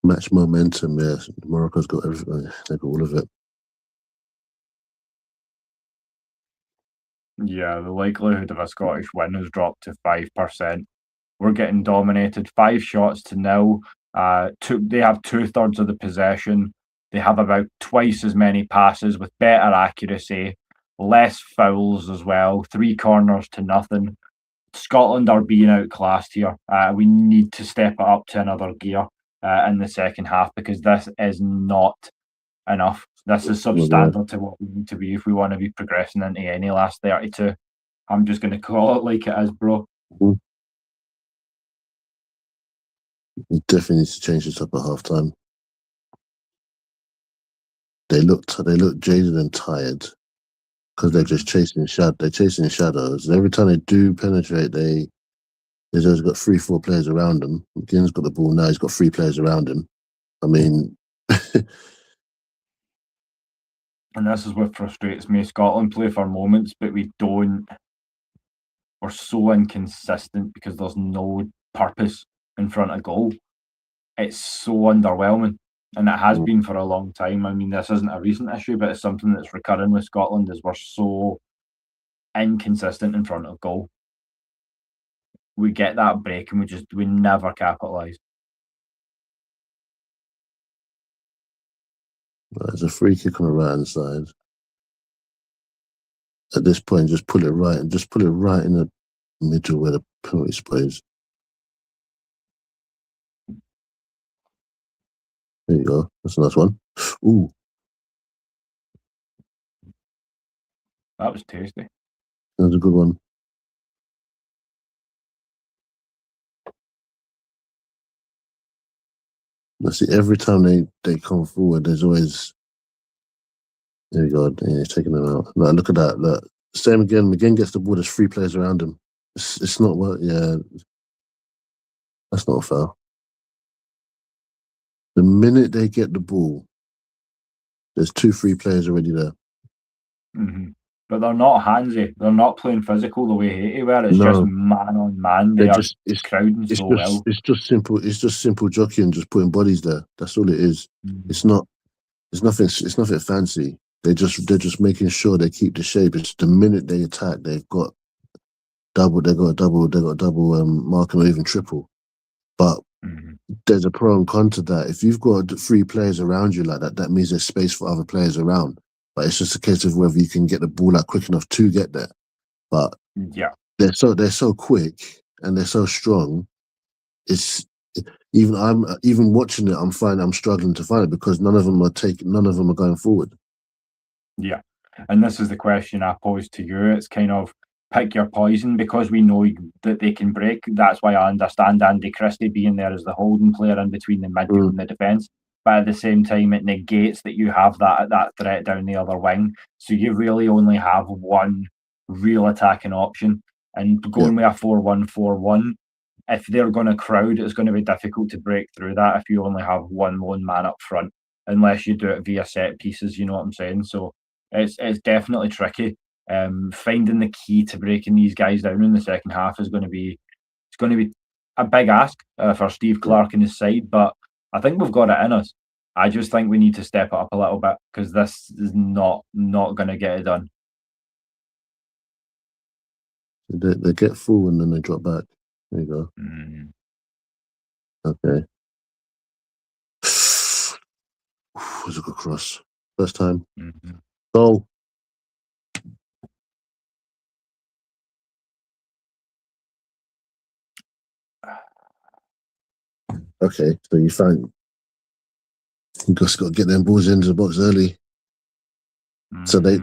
Match momentum, yeah. Morocco's got everything. They've got all of it. Yeah, the likelihood of a Scottish win has dropped to 5%. We're getting dominated 5 shots to 0. They have 2/3 of the possession. They have about twice as many passes with better accuracy, less fouls as well. 3 corners to nothing. Scotland are being outclassed here. We need to step it up to another gear in the second half because this is not enough. This is substandard to what we need to be if we want to be progressing into any last 32. I'm just going to call it like it is, bro. You definitely need to change this up at half time. They look jaded and tired because they're just chasing shadows. They're chasing shadows. And every time they do penetrate, they've just got 3-4 players around them. McGinn's got the ball now. He's got 3 players around him. I mean. And this is what frustrates me. Scotland play for moments, but we don't. We're so inconsistent because there's no purpose in front of goal. It's so underwhelming, and it has been for a long time. I mean, this isn't a recent issue, but it's something that's recurring with Scotland is we're so inconsistent in front of goal. We get that break and we never capitalise. There's a free kick on the right hand side. At this point, just put it right in the middle where the penalty spot is. There you go. That's a nice one. Ooh. That was tasty. That was a good one. Let's see, every time they come forward, there's always. There you go. Yeah, he's taking them out. Look at that. Look. Same again. McGinn gets the ball. There's 3 players around him. It's not what. Yeah. That's not a foul. The minute they get the ball, there's 2-3 players already there. But they're not handsy. They're not playing physical the way Haiti were. It's just man on man. It's crowding so well. It's just simple. It's just simple jockeying, just putting bodies there. That's all it is. It's not. It's nothing. It's nothing fancy. They're just making sure they keep the shape. It's the minute they attack, they've got double. They've got double marking or even triple. But there's a pro and con to that. If you've got 3 players around you like that, that means there's space for other players around. but it's just a case of whether you can get the ball out quick enough to get there. But yeah, they're so quick and they're so strong. It's even watching it. I'm struggling to find it because none of them are going forward. yeah. And this is the question I pose to you. It's kind of pick your poison because we know that they can break. That's why I understand Andy Christie being there as the holding player in between the midfield and the defence. But at the same time, it negates that you have that threat down the other wing. So you really only have one real attacking option. And going with a 4-1-4-1, if they're going to crowd, it's going to be difficult to break through that if you only have one lone man up front, unless you do it via set pieces. You know what I'm saying? So it's definitely tricky. Finding the key to breaking these guys down in the second half is going to be a big ask for Steve Clarke and his side, but I think we've got it in us. I just think we need to step it up a little bit because this is not going to get it done. They get full and then they drop back. There you go. Okay. Was a good cross. First time. Goal. Okay, so you just got to get them balls into the box early. So they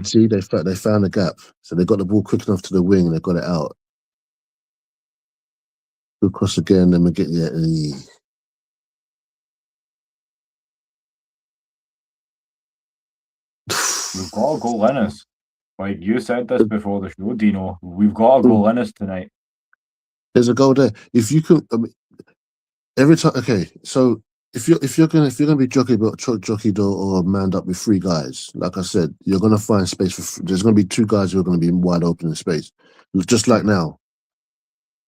found a gap. So they got the ball quick enough to the wing and they got it out. Good cross again, then we get We've got a goal in us. Like you said this before the show, Dino. We've got a goal in us tonight. There's a goal there. If you can, every time. Okay, so if you're gonna be jockeyed or manned up with three guys, like I said, you're gonna find space for. There's gonna be two guys who are gonna be wide open in space, just like now.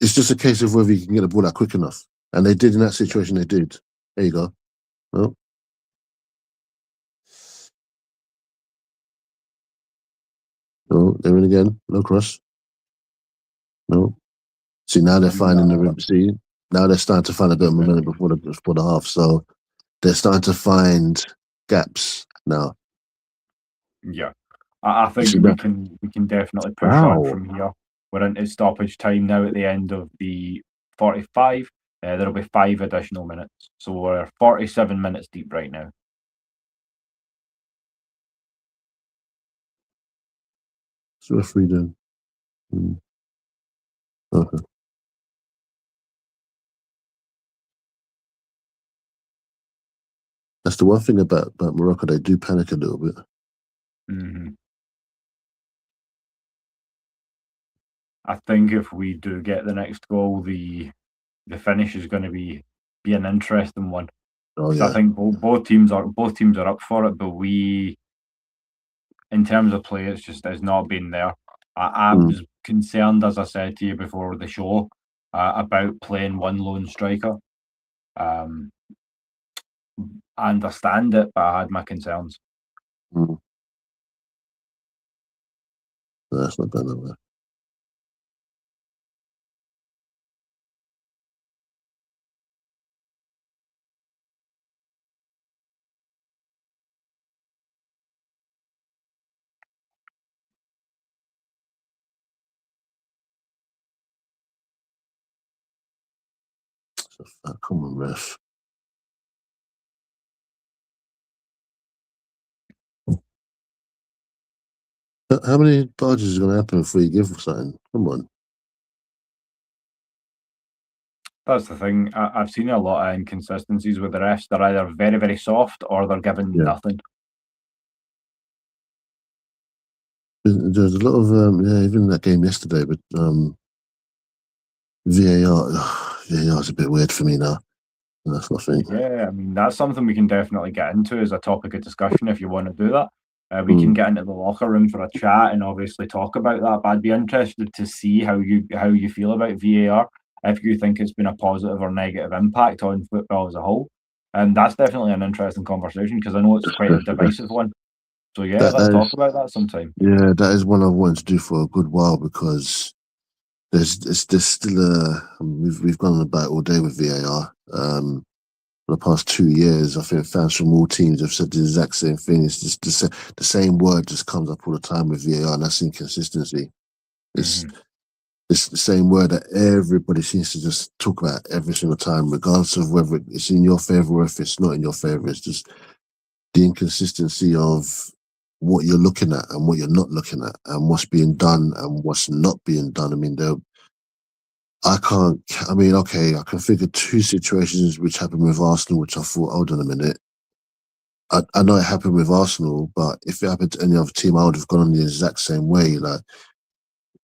It's just a case of whether you can get the ball out quick enough, and they did in that situation. They did. There you go. Oh. No, they're in again. No cross. No. See, now they're finding the rim. See, now they're starting to find a bit of momentum before the half. So they're starting to find gaps now. Yeah, I think we can definitely push on from here. We're into stoppage time now at the end of the 45. There'll be 5 additional minutes. So we're 47 minutes deep right now. So referee doing. Okay. That's the one thing about Morocco. They do panic a little bit. I think if we do get the next goal, the finish is going to be an interesting one. Oh yeah. I think both teams are up for it, but we, in terms of play, it's not been there. I was concerned, as I said to you before the show, about playing one lone striker. I understand it, but I had my concerns. That's not going nowhere. Come on, ref. How many barges is going to happen before you give something? Come on. That's the thing. I've seen a lot of inconsistencies with the refs. They're either very, very soft or they're giving nothing. There's a lot of even that game yesterday, but VAR is a bit weird for me now. That's nothing. Yeah, I mean that's something we can definitely get into as a topic of discussion if you want to do that. We can get into the locker room for a chat and obviously talk about that. But I'd be interested to see how you feel about VAR. If you think it's been a positive or negative impact on football as a whole, and that's definitely an interesting conversation because I know it's quite a divisive one. So yeah, let's talk about that sometime. Yeah, that is one I've wanted to do for a good while because there's still we've gone on about all day with VAR. for the past 2 years, I think fans from all teams have said the exact same thing. It's just the same word just comes up all the time with VAR, and that's inconsistency. It's the same word that everybody seems to just talk about every single time, regardless of whether it's in your favour or if it's not in your favour. It's just the inconsistency of what you're looking at and what you're not looking at, and what's being done and what's not being done. I mean, I can think of 2 situations which happened with Arsenal, which I thought, hold on a minute. I know it happened with Arsenal, but if it happened to any other team, I would have gone on the exact same way. Like,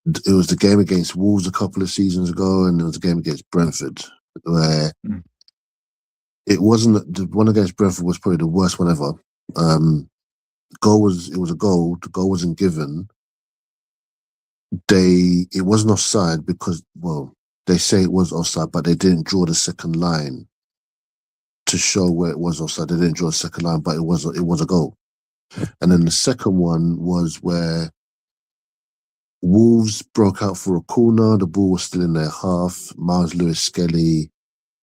it was the game against Wolves a couple of seasons ago, and it was a game against Brentford, where it wasn't, the one against Brentford was probably the worst one ever. It was a goal. The goal wasn't given. It wasn't offside because, well, they say it was offside, but they didn't draw the second line to show where it was offside. They didn't draw the second line, but it was a goal. And then the second one was where Wolves broke out for a corner. The ball was still in their half. Miles Lewis-Skelly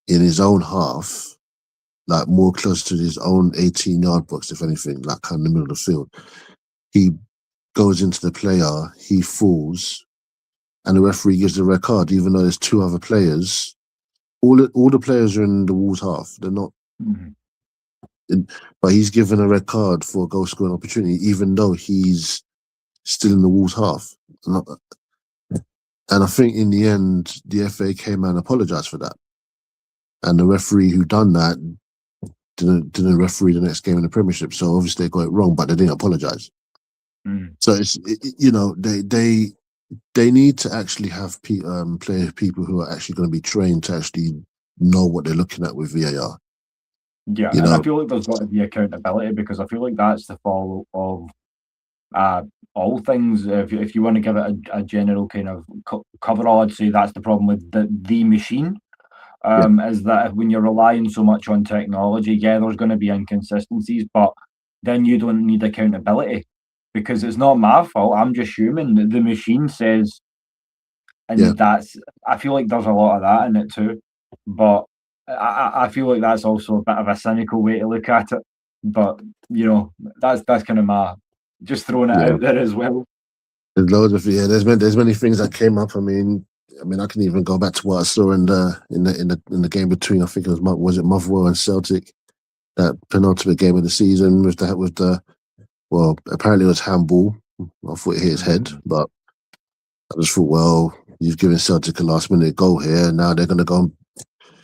in his own half, like more close to his own 18-yard box, if anything, like kind of in the middle of the field. He goes into the player, he falls, and the referee gives the red card, even though there's 2 other players. All the players are in the Wolves half. They're not. But he's given a red card for a goal scoring opportunity, even though he's still in the Wolves half. And I think in the end, the FA came and apologised for that. And the referee who done that didn't referee the next game in the Premiership. So obviously they got it wrong, but they didn't apologise. So it's they need to actually have people who are actually going to be trained to actually know what they're looking at with VAR. Yeah, and I feel like there's got to be accountability, because I feel like that's the fall of all things. If you want to give it a general kind of coverall, I'd say that's the problem with the machine. Is that when you're relying so much on technology, yeah, there's going to be inconsistencies, but then you don't need accountability, because it's not my fault. I'm just human. The machine says, and I feel like there's a lot of that in it too. But I feel like that's also a bit of a cynical way to look at it. But that's kind of my just throwing it out there as well. There's loads of there's many things that came up. I mean, I can even go back to what I saw in the game between, I think it was Motherwell and Celtic, that penultimate game of the season with the well, apparently it was handball. I thought it hit his head, but I just thought, well, you've given Celtic a last minute goal here. Now they're going to go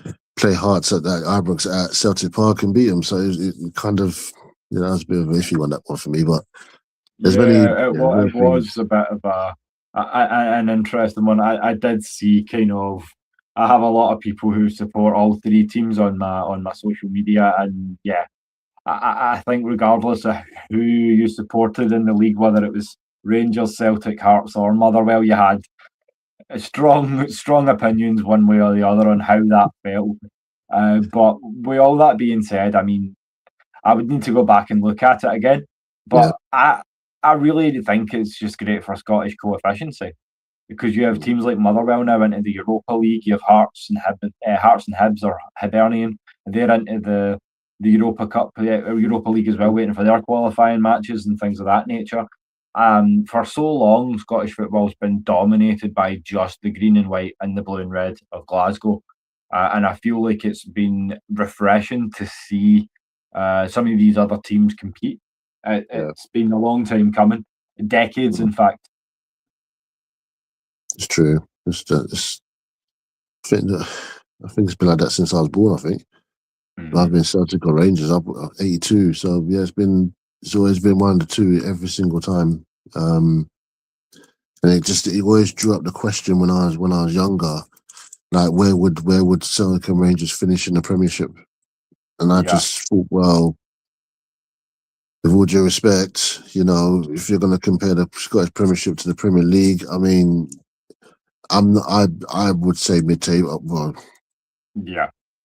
and play Hearts at that Ibrox at Celtic Park and beat them. So it kind of, that's a bit of an issue on that one for me. But there's it was a bit of an interesting one. I did see kind of. I have a lot of people who support all 3 teams on my social media, and I think regardless of who you supported in the league, whether it was Rangers, Celtic, Hearts, or Motherwell, you had strong opinions one way or the other on how that felt. But with all that being said, I mean, I would need to go back and look at it again. But I really think it's just great for Scottish co-efficiency, because you have teams like Motherwell now into the Europa League. You have Hearts and Hibs, or Hibernian. They're into the Europa Cup, Europa League as well, waiting for their qualifying matches and things of that nature. For so long, Scottish football's been dominated by just the green and white and the blue and red of Glasgow. And I feel like it's been refreshing to see some of these other teams compete. It's been a long time coming, decades, in fact. It's true. I think it's been like that since I was born. I think I've been Celtic or Rangers up 82. So it's always been one of the two every single time. And it always drew up the question when I was younger, like where would Celtic and Rangers finish in the Premiership? And I just thought, well, with all due respect, if you're going to compare the Scottish Premiership to the Premier League, I mean, I would say mid-table. Well,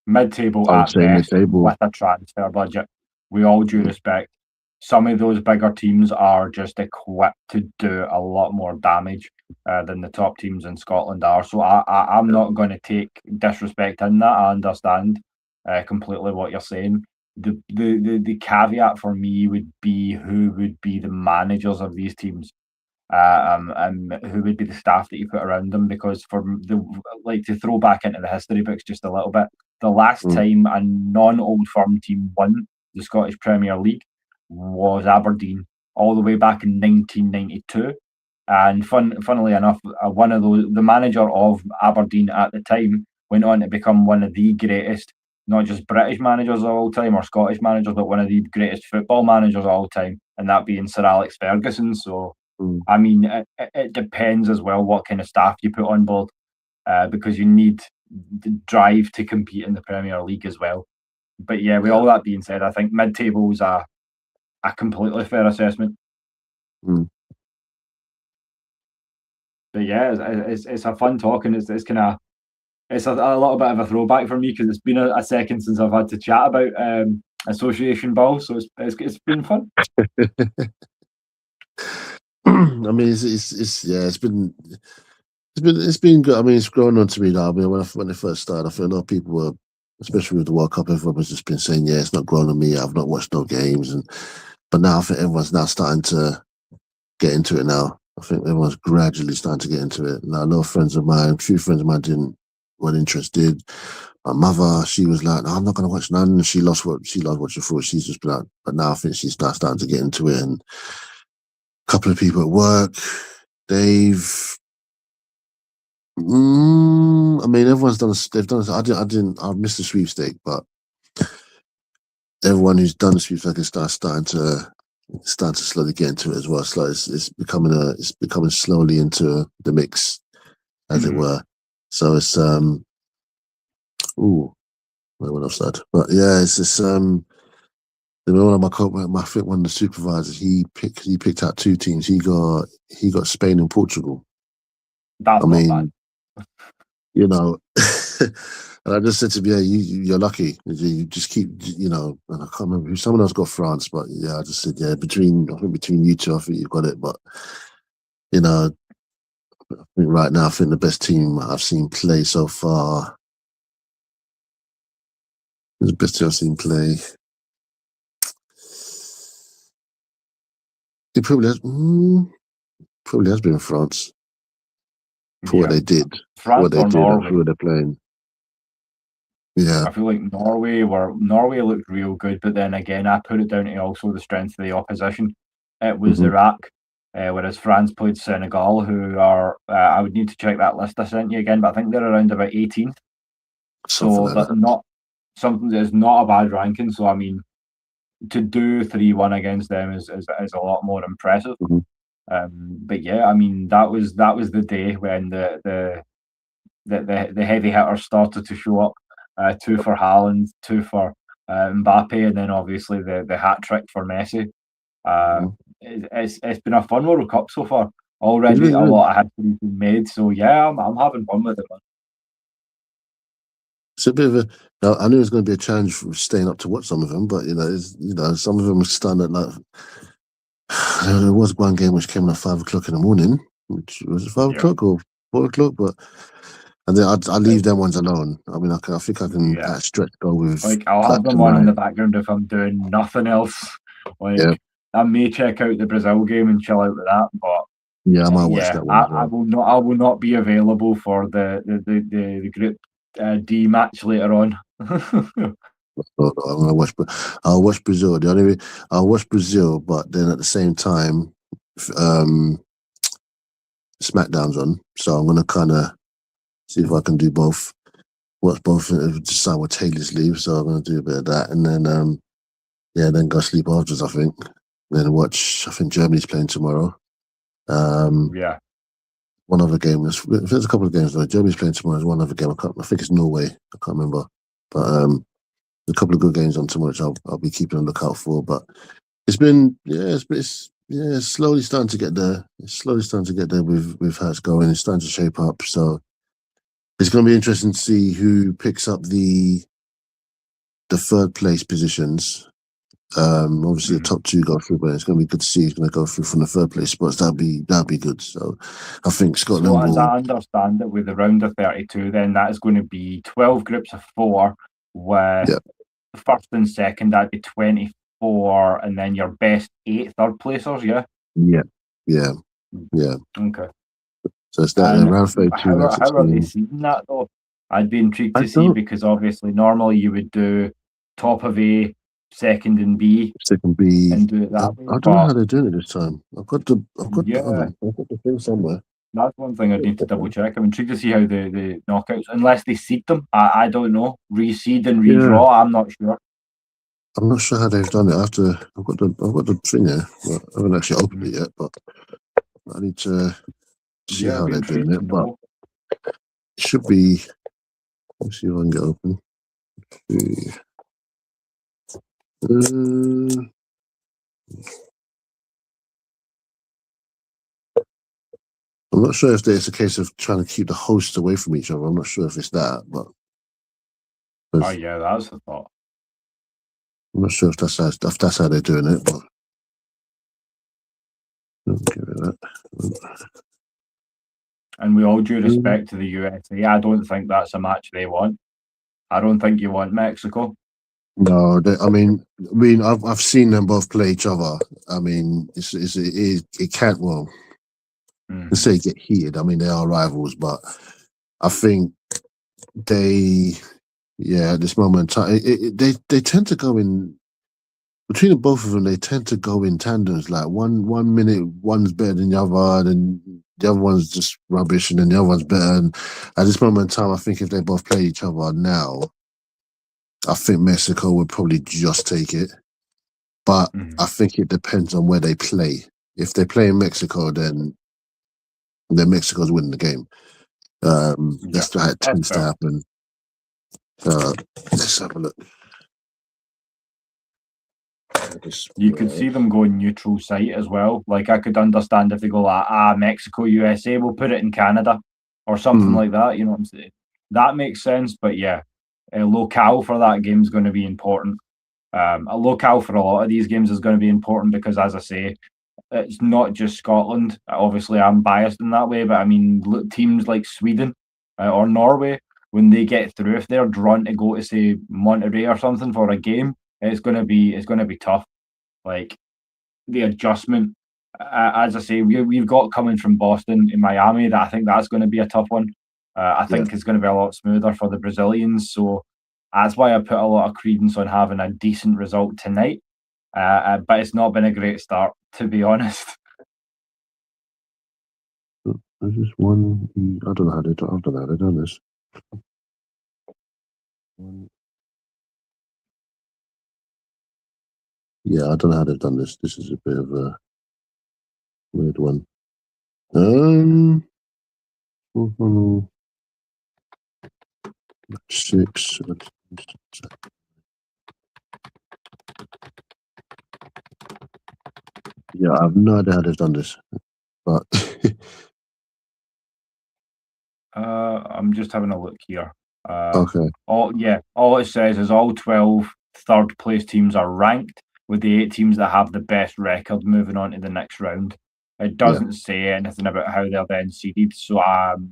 mid-table at best, mid-table, with a transfer budget. With all due respect, some of those bigger teams are just equipped to do a lot more damage than the top teams in Scotland are. So I'm not going to take disrespect in that. I understand. completely what you're saying. The caveat for me would be who would be the managers of these teams, and who would be the staff that you put around them. Because to throw back into the history books just a little bit, the last time a non-Old Firm team won the Scottish Premier League was Aberdeen, all the way back in 1992. And funnily enough, the manager of Aberdeen at the time went on to become one of the greatest, not just British managers of all time or Scottish managers, but one of the greatest football managers of all time, and that being Sir Alex Ferguson. So, I mean, it depends as well what kind of staff you put on board, because you need the drive to compete in the Premier League as well. But yeah, with all that being said, I think mid-table is a completely fair assessment. But yeah, it's a fun talk, and it's kind of it's a little bit of a throwback for me because it's been a second since I've had to chat about association ball, so it's been fun. I mean, it's been good. I mean, it's grown on to me now. I mean, when it first started, I feel a lot of people were, especially with the World Cup, everyone was just been saying, "Yeah, it's not grown on me. I've not watched no games," but now I think everyone's now starting to get into it now. I think everyone's gradually starting to get into it. Now, a few friends of mine weren't interested. My mother, she was like, "No, I'm not going to watch none." She lost watching football. She's just been out, but now I think she's now starting to get into it. And a couple of people at work, Dave. I mean, everyone's done. They've done. I missed the sweepstake, but everyone who's done the sweepstake is starting to slowly get into it as well. So it's becoming slowly into the mix, as it were. So it's what I've said, but yeah, it's this. One of I think one of the supervisors, he picked out two teams. He got Spain and Portugal. That's not bad. You know, and I just said to him, "Yeah, you're lucky. You just keep, you know." And I can't remember who. Someone else got France, but yeah, I just said, "Yeah, between you two, I think you've got it." But you know, I think right now, I think the best team I've seen play so far. The best team I've seen play. It probably has been France. For what they did, France or Norway. who they're playing. Yeah, I feel like Norway looked real good, but then again, I put it down to also the strength of the opposition. It was Iraq, whereas France played Senegal, who are I would need to check that list I sent you again, but I think they're around about 18th. So that's not something that is not a bad ranking. So I mean, to do 3-1 against them is a lot more impressive. But yeah, I mean that was the day when the heavy hitters started to show up. 2 for Haaland, 2 for Mbappe, and then obviously the hat trick for Messi. It's been a fun World Cup so far. Already a lot of history's been made, so yeah, I'm having fun with it, man. It's a bit of I knew it was going to be a challenge for staying up to watch some of them, but some of them were starting at like. There was one game which came on at 5 o'clock in the morning, which was 5 o'clock or 4 o'clock, and then I leave them ones alone. I mean, I think I can stretch go with. Like I'll have them on in the background if I'm doing nothing else. Like I may check out the Brazil game and chill out with that, but yeah, I might watch that one. I will not be available for the Group D match later on. I'll watch Brazil. The only way I'll watch Brazil, but then at the same time, SmackDown's on, so I'm gonna kind of see if I can do both. Watch both. Decide what Taylor's leave, so I'm gonna do a bit of that, and then then go sleep afterwards. I think. Then watch. I think Germany's playing tomorrow. One other game. There's a couple of games though. Germany's playing tomorrow. There's one other game. I think it's Norway. I can't remember, but a couple of good games on tomorrow, which I'll be keeping a lookout for. But it's been it's slowly starting to get there. It's slowly starting to get there with how it's going. It's starting to shape up. So it's going to be interesting to see who picks up the third place positions. Obviously the top 2 go through, but it's going to be good to see who's going to go through from the third place spots. That'd be good. So I think Scotland will. As I understand it, with the round of 32, then that is going to be 12 groups of 4 with first and second, that'd be 24, and then your best 8 third placers, yeah? Yeah. Okay. So it's that around 32, how are they seeding that, though? I'd be intrigued to see, because obviously normally you would do top of A, second and B, second B, and do it that way. I don't know how they're doing it this time. I've got the thing somewhere. That's one thing I'd need to double check. I'm intrigued to see how the knockouts, unless they seed them. I don't know. Reseed and redraw. I'm not sure. I'm not sure how they've done it. I've got the thing here. Well, I haven't actually opened it yet, but I need to see how they're doing it. But it should be. Let's see if I can get open. I'm not sure if it's a case of trying to keep the hosts away from each other. I'm not sure if it's that, but oh yeah, that's the thought. I'm not sure if that's how they're doing it, but give it that. And with all due respect to the USA, I don't think that's a match they want. I don't think you want Mexico. No, I've seen them both play each other. I mean, it can't. Well, let's say get heated. I mean, they are rivals, but I think at this moment in time, they tend to go in between the both of them. They tend to go in tandems. Like one minute, one's better than the other, and the other one's just rubbish, and then the other one's better. And at this moment in time, I think if they both play each other now, I think Mexico would probably just take it. But I think it depends on where they play. If they play in Mexico, then Mexico's winning the game. That's how it tends to happen. Let's have a look. You could see them going neutral site as well. Like, I could understand if they go like, Mexico, USA, we'll put it in Canada or something like that. You know what I'm saying? That makes sense. But yeah, a locale for that game is going to be important. A locale for a lot of these games is going to be important because, as I say, it's not just Scotland. Obviously, I'm biased in that way, but I mean, teams like Sweden or Norway, when they get through, if they're drawn to go to say Monterrey or something for a game, it's going to be tough. Like the adjustment, as I say, we've got coming from Boston in Miami. That I think that's going to be a tough one. I think it's going to be a lot smoother for the Brazilians. So that's why I put a lot of credence on having a decent result tonight. But it's not been a great start, to be honest. There's just one. I don't know how they've done this. Yeah, I don't know how they've done this. This is a bit of a weird one. Six. Yeah, I have no idea how they've done this, but I'm just having a look here. Okay. All it says is all 12 third place teams are ranked, with the 8 teams that have the best record moving on to the next round. It doesn't say anything about how they're then seeded, so I'm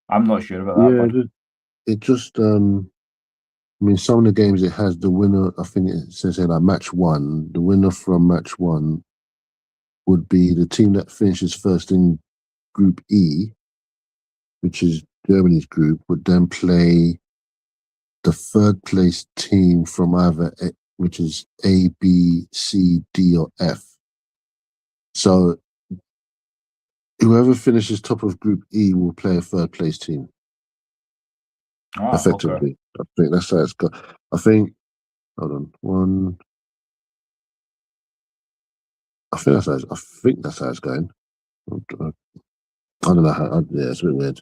not sure about that. Yeah, it just I mean, some of the games it has the winner. I think it says here like match 1. The winner from match 1 would be the team that finishes first in Group E, which is Germany's group, would then play the third place team from either which is A, B, C, D, or F. So whoever finishes top of Group E will play a third place team. Effectively. Okay. I think that's how it's got. Hold on. One. I think that's how it's going. I don't know how. Yeah, it's a bit weird.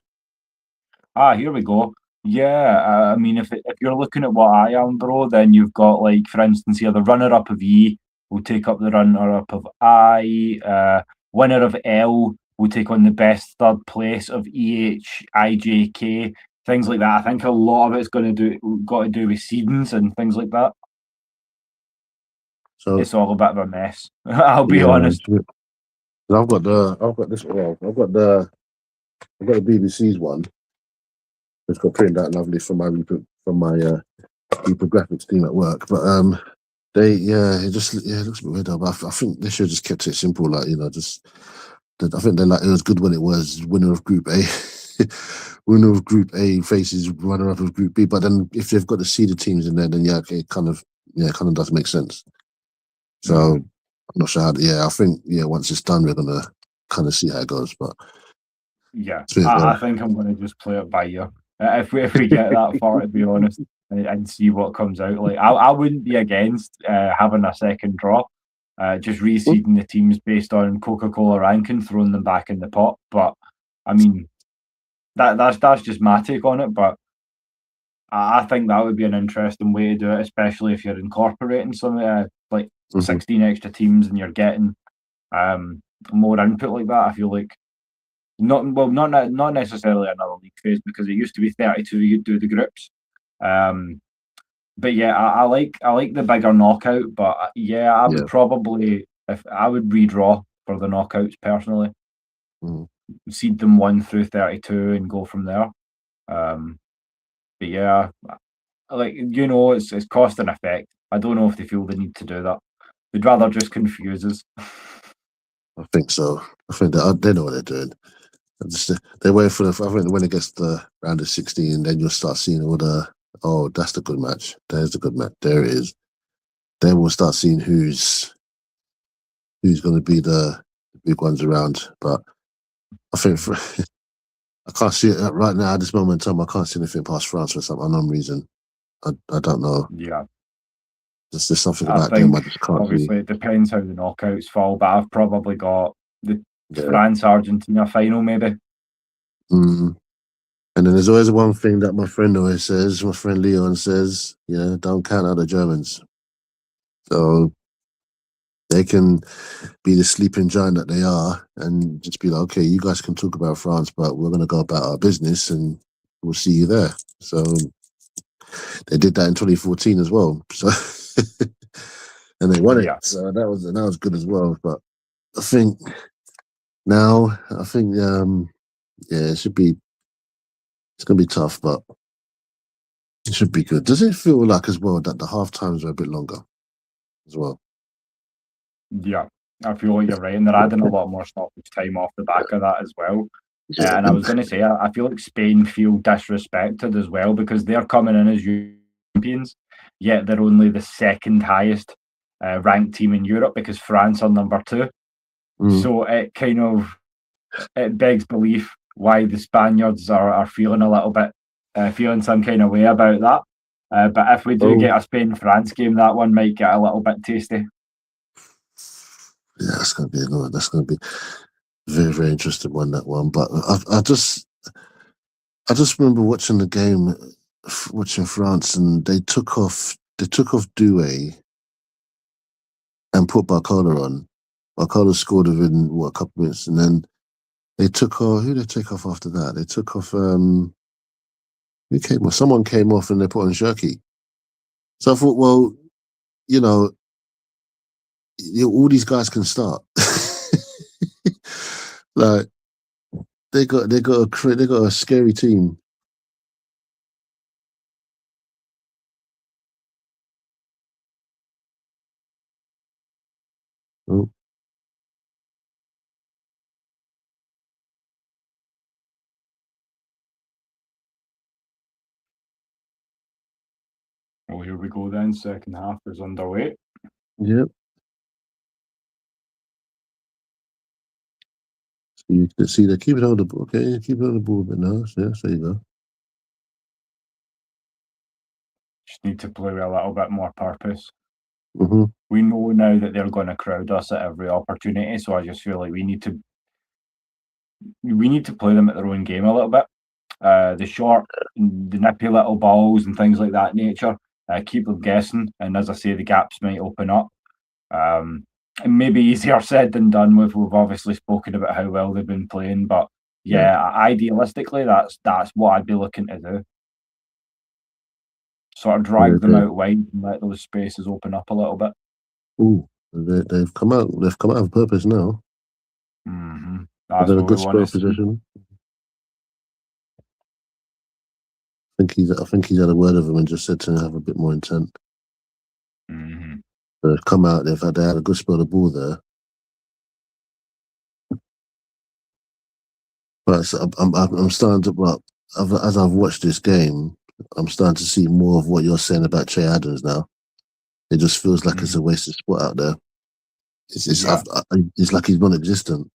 Here we go. Yeah, I mean, if you're looking at what I am, bro, then you've got, like, for instance, here the runner-up of E will take up the runner-up of I. Winner of L will take on the best third place of EH, IJK, things like that. I think a lot of it's got to do with seedings and things like that. So it's all a bit of a mess. I'll be honest. I've got the BBC's one. It's got printed out lovely from my graphics team at work. But it looks a bit weird. But I think they should have just kept it simple. Like, just I think it was good when it was winner of Group A. Winner of Group A faces runner up of Group B. But then if they've got the seeded teams in there, then it kind of does make sense. So I'm not sure how. I think once it's done, we're gonna kind of see how it goes. But I think I'm going to just play it by ear. If we get that far, to be honest, and see what comes out. Like I wouldn't be against having a second draw, just reseeding the teams based on Coca-Cola ranking, throwing them back in the pot. But I mean, that's just my take on it. But I think that would be an interesting way to do it, especially if you're incorporating some 16 extra teams and you're getting more input like that. I feel like not necessarily another league phase, because it used to be 32. You'd do the groups, but I like the bigger knockout. But I would probably, if I would redraw for the knockouts personally, seed them 1 through 32 and go from there. But it's cost and effect. I don't know if they feel the need to do that. They'd rather just confuse us. I think so. I think they know what they're doing. They wait for I think when it gets to the round of 16, then you'll start seeing all that's the good match. There's the good match. There it is. Then we'll start seeing who's going to be the big ones around. But I think I can't see it right now at this moment in time. I can't see anything past France for some unknown reason. I don't know. Yeah. There's something about them I just can't obviously see. It depends how the knockouts fall, but I've probably got the France-Argentina final, maybe. And then there's always one thing that my friend Leon says, don't count out the Germans. So they can be the sleeping giant that they are and just be like, okay, you guys can talk about France, but we're going to go about our business and we'll see you there. So they did that in 2014 as well. So and they won it. So that was good as well. But I think now, it should be. It's going to be tough, but it should be good. Does it feel like as well that the half times are a bit longer as well? Yeah, I feel like you're right, and they're adding a lot more stoppage time off the back of that as well. And I was going to say, I feel like Spain feel disrespected as well, because they're coming in as champions, yet they're only the second highest ranked team in Europe, because France are number 2. So it kind of begs belief why the Spaniards are feeling a little bit, feeling some kind of way about that. But if we do get a Spain-France game, that one might get a little bit tasty. Yeah, that's going to be very, very interesting one, that one. But I just remember watching the game, watching France, and they took off Doué and put Barcola on. Barcola scored within a couple of minutes, and then they took off. Who did they take off after that? They took off. Who came off? Someone came off, and they put on Shirky. So I thought, well, all these guys can start. Like they got a scary team. Oh. Well, here we go then. Second half is underway. Yep. So you can see they're keeping on the ball. Okay, keeping on the ball a bit now. Yeah, there you go. Just need to play with a little bit more purpose. Mm-hmm. We know now that they're going to crowd us at every opportunity, so I just feel like we need to play them at their own game a little bit. The short, the nippy little balls and things like that nature, keep them guessing. And as I say, the gaps might open up. It may be easier said than done. We've obviously spoken about how well they've been playing, but idealistically, that's what I'd be looking to do. Sort of drag them out wide and let those spaces open up a little bit. Ooh, they've come out. They've come out of purpose now. Mm-hmm. That's a good score position. I think he's had a word with him and just said to have a bit more intent. Mm-hmm. They've come out. They had a good spell of ball there. But I'm starting to. Well, as I've watched this game, I'm starting to see more of what you're saying about Che Adams now. It just feels like it's a wasted spot out there. It's like he's non-existent.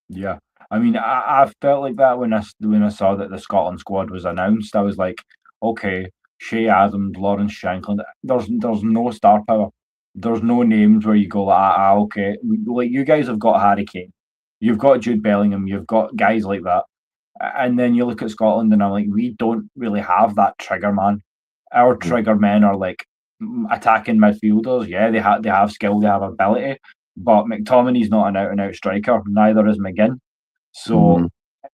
Yeah, I mean, I felt like that when I saw that the Scotland squad was announced. I was like, okay, Shea Adams, Lawrence Shankland. There's no star power. There's no names where you go like, okay, like you guys have got Harry Kane, you've got Jude Bellingham, you've got guys like that, and then you look at Scotland and I'm like, we don't really have that trigger man. Our trigger men are like attacking midfielders. Yeah, they have skill, they have ability, but McTominay's not an out and out striker. Neither is McGinn. So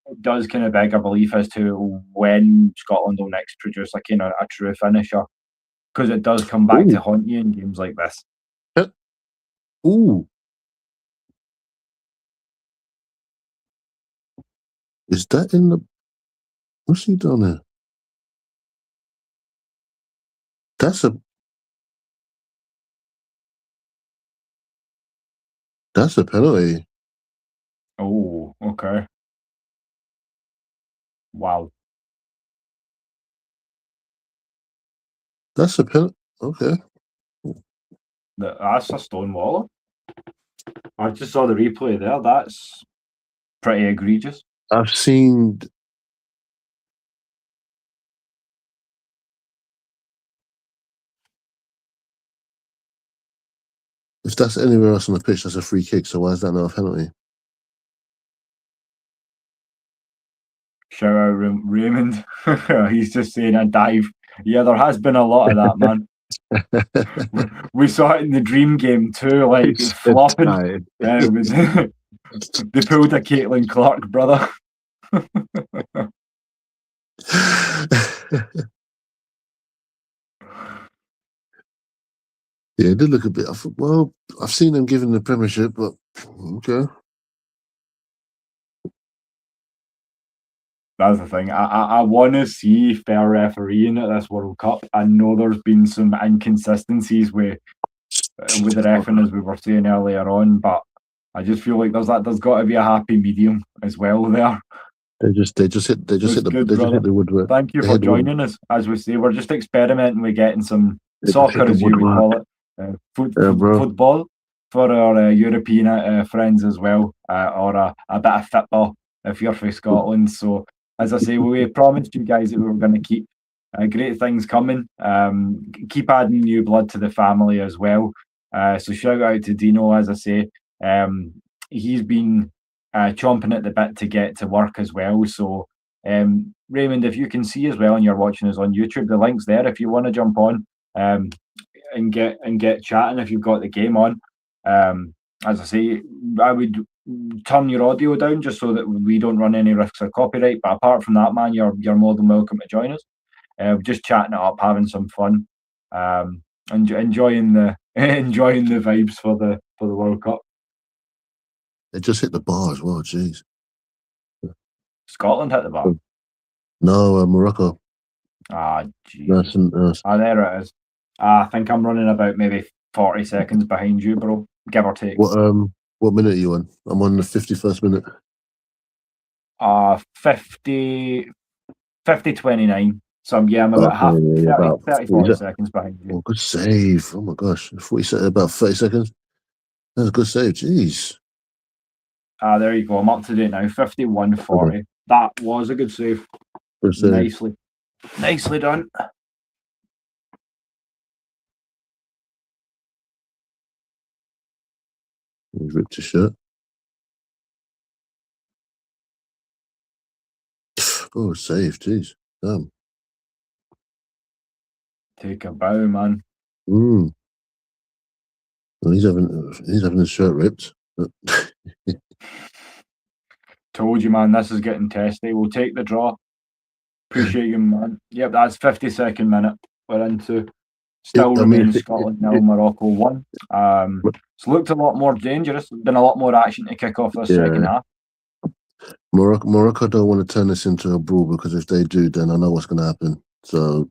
it does kind of beg a belief as to when Scotland will next produce a kind of a true finisher, because it does come back to haunt you in games like this. Ooh. Is that in the... What's he done there? That's a penalty. Oh, okay. Wow. That's a penalty. Okay. That's a stonewaller. I just saw the replay there. That's pretty egregious. I've seen... If that's anywhere else on the pitch, that's a free kick. So why is that not a penalty? Shout out Raymond. He's just saying a dive. Yeah, there has been a lot of that, man. We saw it in the dream game too, like flopping. They pulled a Caitlin Clark, brother. Yeah, it did look a bit... Well, I've seen them giving the Premiership, but okay. That's the thing. I want to see fair refereeing at this World Cup. I know there's been some inconsistencies with the refereeing, as we were saying earlier on, but I just feel like there's got to be a happy medium as well there. They just hit the woodwork. Thank you for joining us. As we say, we're just experimenting with getting some soccer, as you would call it, football for our European friends as well, or a bit of football if you're from Scotland. So, as I say, we promised you guys that we were going to keep great things coming. Keep adding new blood to the family as well. So shout out to Dino, as I say. He's been chomping at the bit to get to work as well. So Raymond, if you can see as well and you're watching us on YouTube, the link's there if you want to jump on and get chatting if you've got the game on. As I say, I would turn your audio down just so that we don't run any risks of copyright. But apart from that, man, you're more than welcome to join us. Just chatting it up, having some fun, and enjoying the vibes for the World Cup. They just hit the bar as well. Jeez. Scotland hit the bar. No, Morocco. Jeez. There it is. I think I'm running about maybe 40 seconds behind you, bro, give or take. What minute are you on? I'm on the 51st minute. 50-29. So I'm about 40 seconds behind you. Oh, good save. Oh my gosh. About 30 seconds. That's a good save. Jeez. There you go. I'm up to date now. 51-40. Okay. That was a good save. Good save. Nicely done. He ripped his shirt. Oh, save. Jeez. Damn. Take a bow, man. Well, he's having his shirt ripped. Told you, man, this is getting testy. We'll take the draw. Appreciate you, man. Yep, that's 52nd minute we're into. Still remains Scotland 0, Morocco 1. It's looked a lot more dangerous. Been a lot more action to kick off this second half. Morocco don't want to turn this into a brawl, because if they do, then I know what's going to happen. So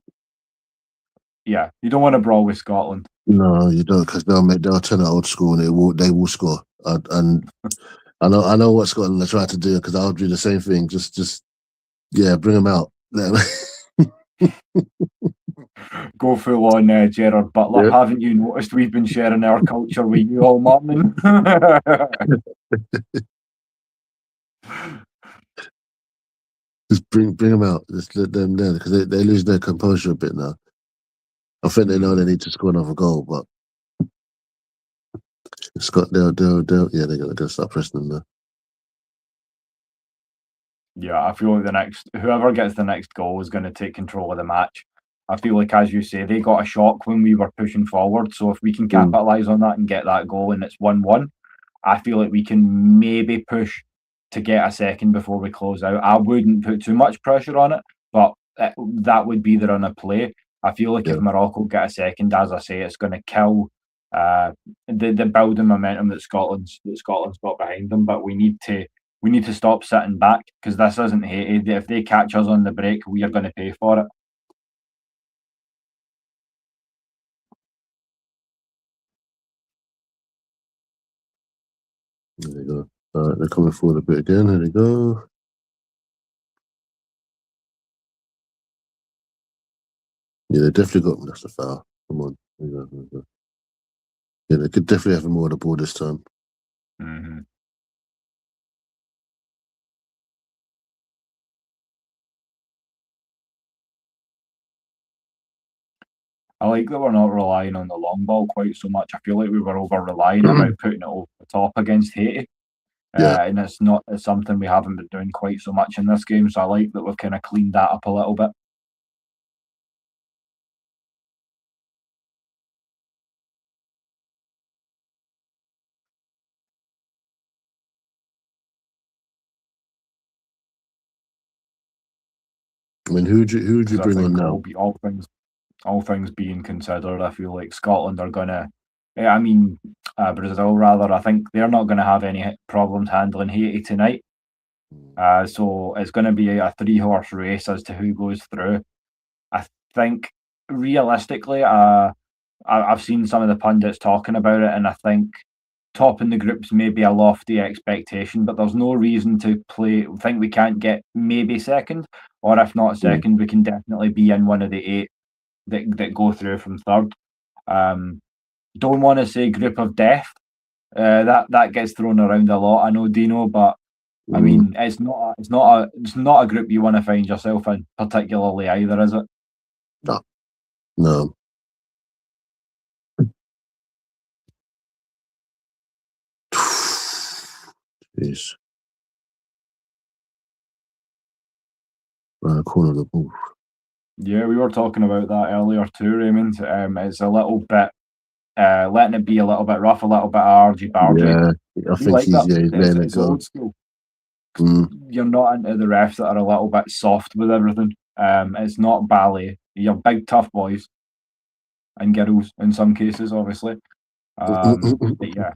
yeah, you don't want to brawl with Scotland. No, you don't, because they'll turn it old school and they will score. And I know what Scotland are trying to do, because I'll do the same thing. Just yeah, bring them out. Go full on Gerard Butler. Yeah. Haven't you noticed we've been sharing our culture with you all morning? Just bring them out. Just let them there, because they lose their composure a bit now. I think they know they need to score another goal, but Scott, they're gonna start pressing them there. Yeah, I feel like whoever gets the next goal is going to take control of the match. I feel like, as you say, they got a shock when we were pushing forward. So if we can capitalise on that and get that goal and it's 1-1, I feel like we can maybe push to get a second before we close out. I wouldn't put too much pressure on it, but that would be the run of play. I feel like if Morocco get a second, as I say, it's going to kill the building momentum that Scotland's got behind them. But we need to stop sitting back, because this isn't Haiti. If they catch us on the break, we are going to pay for it. There you go. All right, they're coming forward a bit again. There they go. Yeah, they definitely got. That's a foul. Come on. There you go. Yeah, they could definitely have more on the ball this time. Mm-hmm. I like that we're not relying on the long ball quite so much. I feel like we were over-relying about putting it over the top against Haiti. And it's something we haven't been doing quite so much in this game. So I like that we've kind of cleaned that up a little bit. I mean, who would you bring on now? All things being considered, I feel like Scotland are gonna. Brazil rather. I think they're not going to have any problems handling Haiti tonight. So it's going to be a 3-horse race as to who goes through. I think realistically, I've seen some of the pundits talking about it, and I think topping the groups may be a lofty expectation, but there's no reason to think we can't get maybe second, or if not second, we can definitely be in one of the 8 that go through from third. Don't want to say group of death. That gets thrown around a lot. I know, Dino, but I mean, it's not a group you want to find yourself in particularly either, is it? No. Jeez. Corner of the ball. Yeah, we were talking about that earlier too, Raymond. It's a little bit letting it be a little bit rough, a little bit argy-bargy. Yeah, I think he's letting it go. Old school. You're not into the refs that are a little bit soft with everything. It's not ballet. You're big tough boys and girls in some cases, obviously. But yeah.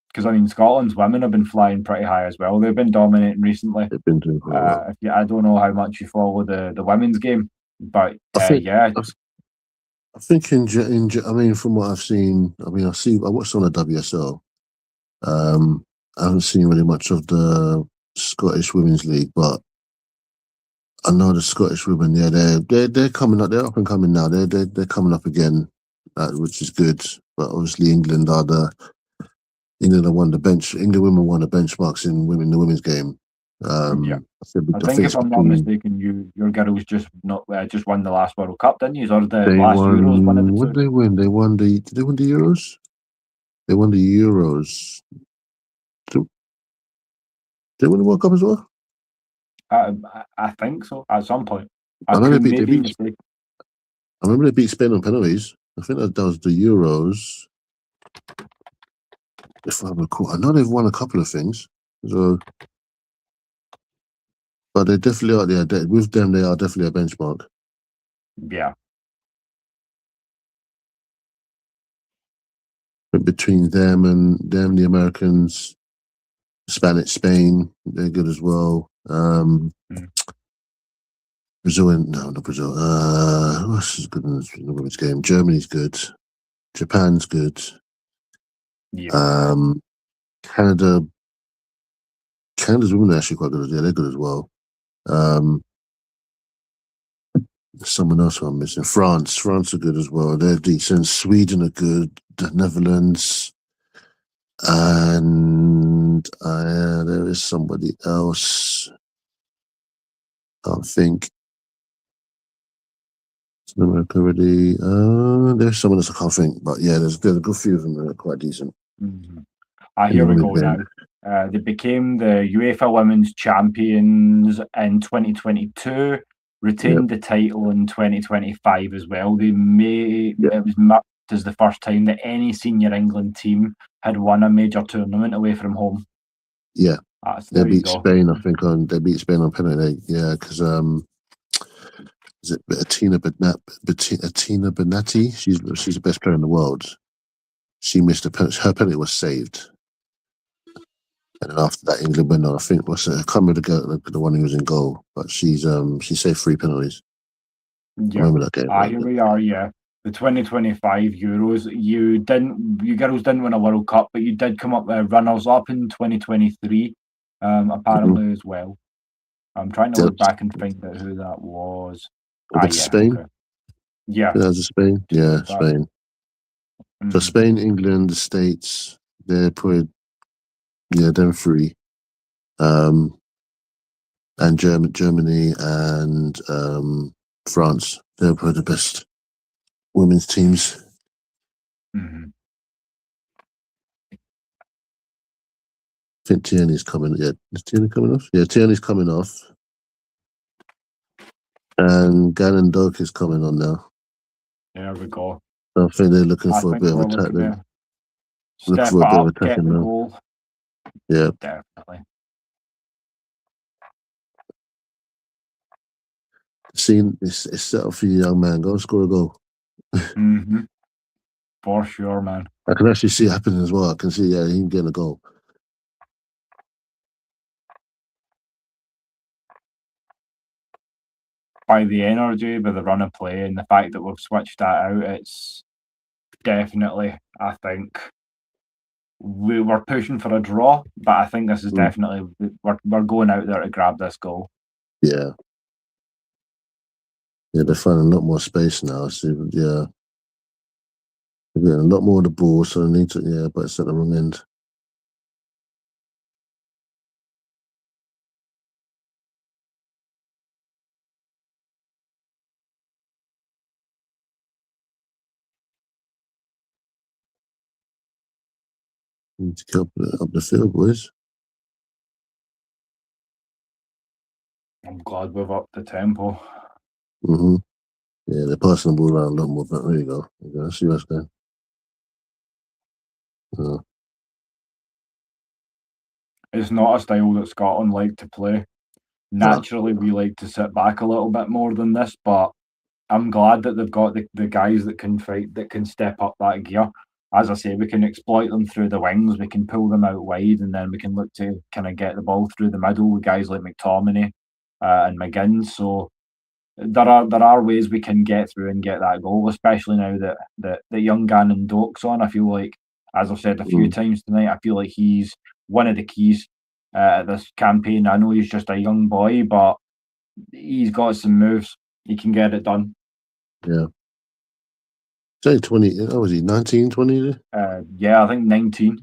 Because I mean, Scotland's women have been flying pretty high as well. They've been dominating recently. They've been doing quite well. I don't know how much you follow the women's game, but I think I mean, from what I've seen, I watched on the WSL. I haven't seen really much of the Scottish Women's League, but I know the Scottish women. Yeah, they're coming up. They're up and coming now. They're coming up again, which is good. But obviously, England won the bench. England women won the benchmarks in the women's game. I think if I'm not mistaken, your girls just won the last World Cup, didn't you? Or the last Euros? One of the two. What did they win? Did they win the Euros? They won the Euros. Did they win the World Cup as well? I think so. At some point, I remember they beat Spain on penalties. I think that was the Euros. If I recall, I know they've won a couple of things. So, but they definitely are. Yeah, with them, they are definitely a benchmark. Yeah. think between them, the Americans, Spain, they're good as well. Brazil, no, not Brazil. What's good in the women's game? Germany's good. Japan's good. Yeah. Canada's women are actually quite good. Yeah, they're good as well. Someone else I'm missing. France are good as well. They're decent. Sweden are good. The Netherlands. And there is somebody else. I think. America already. There's someone else I can't think, but yeah, there's a good few of them that are quite decent. Here we go now. They became the UEFA Women's Champions in 2022, retained the title in 2025 as well. It was marked as the first time that any senior England team had won a major tournament away from home. Yeah, they beat Spain. I think they beat Spain on penalty. Yeah, because is it Bettina Benatti? She's the best player in the world. She missed a penalty. Her penalty was saved. And then after that, England went on. I think I can't remember the one who was in goal, but she saved 3 penalties. Yeah. I remember that game. Here we are. Yeah, the 2025 Euros. You girls didn't win a World Cup, but you did come up runners up in 2023, apparently as well. I'm trying to look back and find out who that was. Spain. Okay. Yeah, that was Spain. Yeah, Spain. So Spain, England, the States, they're probably them 3. And Germany and France. They're probably the best women's teams. I think Tierney's coming. Yeah, is Tierney coming off? Yeah, Tierney's coming off. And Gannon Doak is coming on now. There we go. So I think they're looking for a bit of attack. Step for a bit of up, get the now. goal. Yeah, definitely. It's set up for you, young man. Go and score a goal. For sure, man. I can actually see it happening as well. I can see, him getting a goal. By the energy, by the run of play, and the fact that we've switched that out, it's definitely, I think, we were pushing for a draw, but I think this is definitely, we're going out there to grab this goal. Yeah. Yeah, they're finding a lot more space now. So, yeah. They're getting a lot more of the ball, so they need to, but it's at the wrong end. Need to get up the field, boys. I'm glad we've upped the tempo. Yeah, they're passing the ball around a lot more, but there you go. Let's see what's going. It's not a style that Scotland like to play. Naturally, we like to sit back a little bit more than this, but I'm glad that they've got the guys that can fight, that can step up that gear. As I say, we can exploit them through the wings, we can pull them out wide, and then we can look to kind of get the ball through the middle with guys like McTominay and McGinn. So there are ways we can get through and get that goal, especially now that the young Gannon Doak's on. I feel like, as I've said a few times tonight, I feel like he's one of the keys at this campaign. I know he's just a young boy, but he's got some moves. He can get it done. Yeah. Say 20. Oh, was he 19, 20? Yeah, I think 19.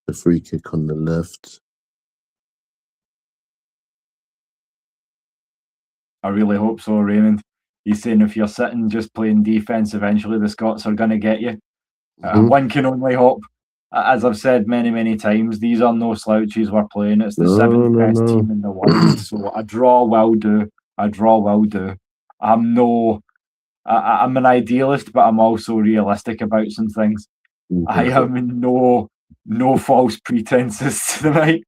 The free kick on the left. I really hope so, Raymond. He's saying if you're sitting just playing defence, eventually the Scots are going to get you. One can only hope. As I've said many, many times, these are no slouches we're playing. It's the seventh best team in the world. So a draw will do. A draw will do. I'm an idealist, but I'm also realistic about some things. I am in no false pretenses tonight.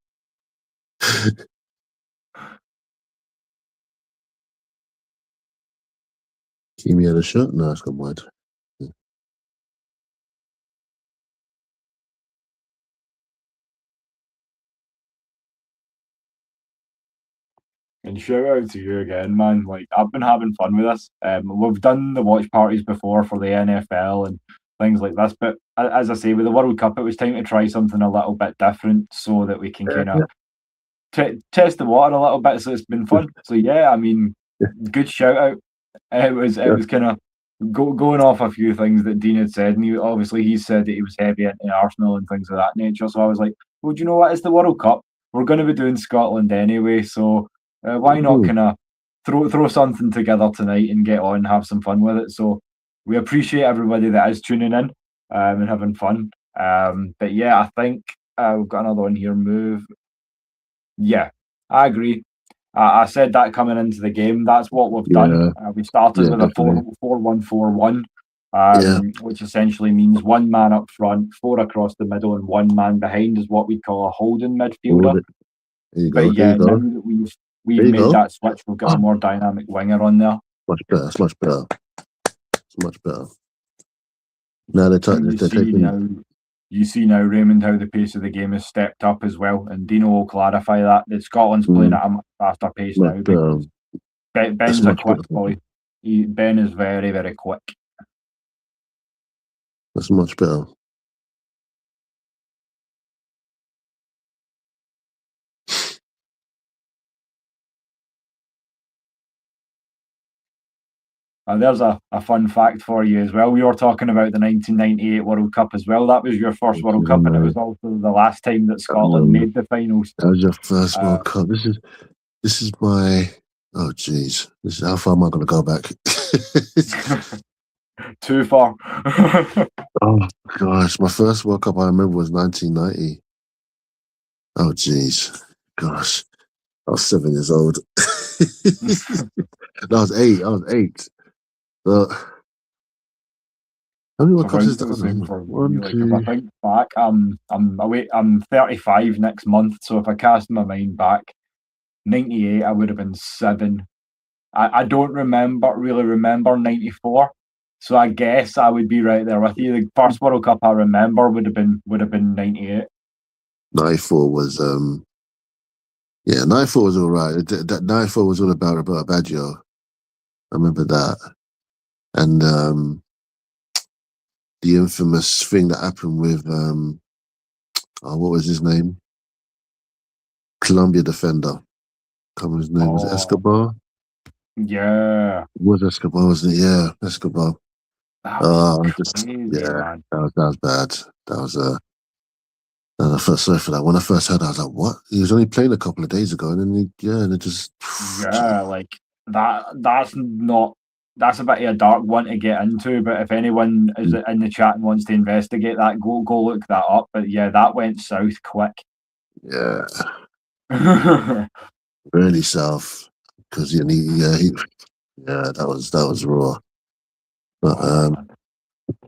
Kimi had a shot? No, it's gone wide. And shout out to you again, man. Like, I've been having fun with this. We've done the watch parties before for the NFL and things like this, but as I say, with the World Cup, it was time to try something a little bit different so that we can kind of test the water a little bit. So it's been fun. So yeah, I mean, good shout out. It was kind of going off a few things that Dean had said, and he said that he was heavy into Arsenal and things of that nature. So I was like, well, do you know what? It's the World Cup. We're going to be doing Scotland anyway, so why not kind of throw something together tonight and get on and have some fun with it? So we appreciate everybody that is tuning in and having fun. But yeah, I think we've got another one here. Move. Yeah, I agree. I said that coming into the game. That's what we've done. We started with definitely. A 4-1-4-1, which essentially means one man up front, four across the middle, and one man behind is what we call a holding midfielder. There you go. But yeah, now that we've made that switch, we've got a more dynamic winger on there. Much better. It's much better. It's much better. Now they're taking. You see now, Raymond, how the pace of the game has stepped up as well, and Dino will clarify that Scotland's playing at a much faster pace now. Because Ben's a quick boy. Ben is very, very quick. That's much better. There's a fun fact for you as well. We were talking about the 1998 World Cup as well. That was your first World Cup, and it was also the last time that Scotland made the finals. That was your first World Cup. This is my. Oh, jeez. This is how far am I going to go back? Too far. Oh gosh, my first World Cup I remember was 1990. Oh jeez, gosh, I was 7 years old. No, I was 8. But how many World Cups is that? I think back, I'm 35 next month, so if I cast my mind back, 98, I would have been 7. I don't really remember 94, so I guess I would be right there with you. The first World Cup I remember would have been 98. 94 was 94 was all right. That 94 was all about Baggio. I remember that. And the infamous thing that happened with what was his name? Colombia defender. His name was Escobar. Yeah, it was Escobar, wasn't it? Yeah, Escobar. That was crazy, that was bad. That was I felt sorry for that. When I first heard, I was like, "What?" He was only playing a couple of days ago, and then like that. That's a bit of a dark one to get into. But if anyone is in the chat and wants to investigate that, go look that up. But yeah, that went south quick. Yeah, really south because that was raw. But I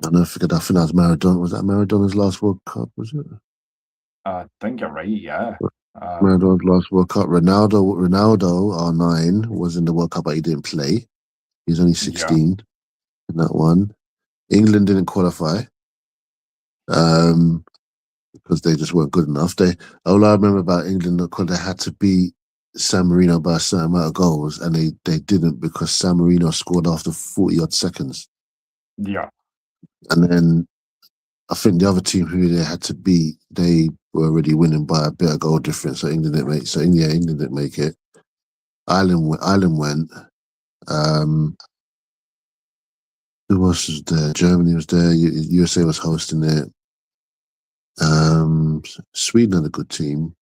don't forget. I think that was Maradona. Was that Maradona's last World Cup? Was it? I think you're right. Yeah. Maradona's last World Cup. Ronaldo, R9 was in the World Cup, but he didn't play. He was only 16 in that one. England didn't qualify because they just weren't good enough. All I remember about England, because they had to beat San Marino by a certain amount of goals, and they didn't because San Marino scored after 40-odd seconds. Yeah. And then I think the other team who they had to beat, they were already winning by a bit of goal difference. So England didn't make. England didn't make it. Ireland went. Who else was there? Germany was there. USA was hosting it. Sweden had a good team,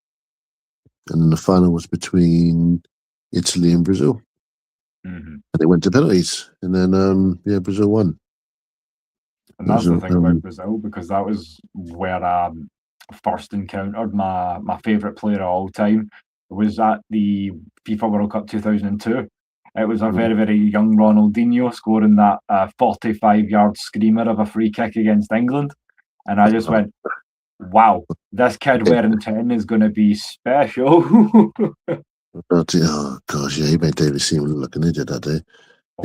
and then the final was between Italy and Brazil. And they went to penalties, and then Brazil won. And that's the thing about Brazil, because that was where I first encountered my favourite player of all time. It was at the FIFA World Cup 2002. It was a very, very young Ronaldinho scoring that 45-yard screamer of a free kick against England. And I just went, wow, this kid wearing 10 is going to be special. Oh, gosh, yeah, he made David Seaman look an idiot that day. Oh,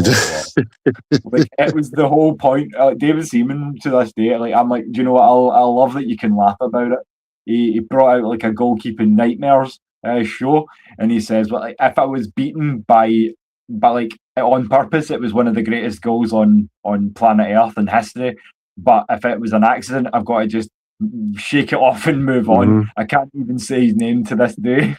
like it was the whole point. David Seaman to this day, like I'm like, do you know what? I love that you can laugh about it. He brought out like a goalkeeping nightmares show, and he says, "Well, like, if I was beaten by like on purpose, it was one of the greatest goals on planet Earth in history. But if it was an accident, I've got to just shake it off and move on. I can't even say his name to this day."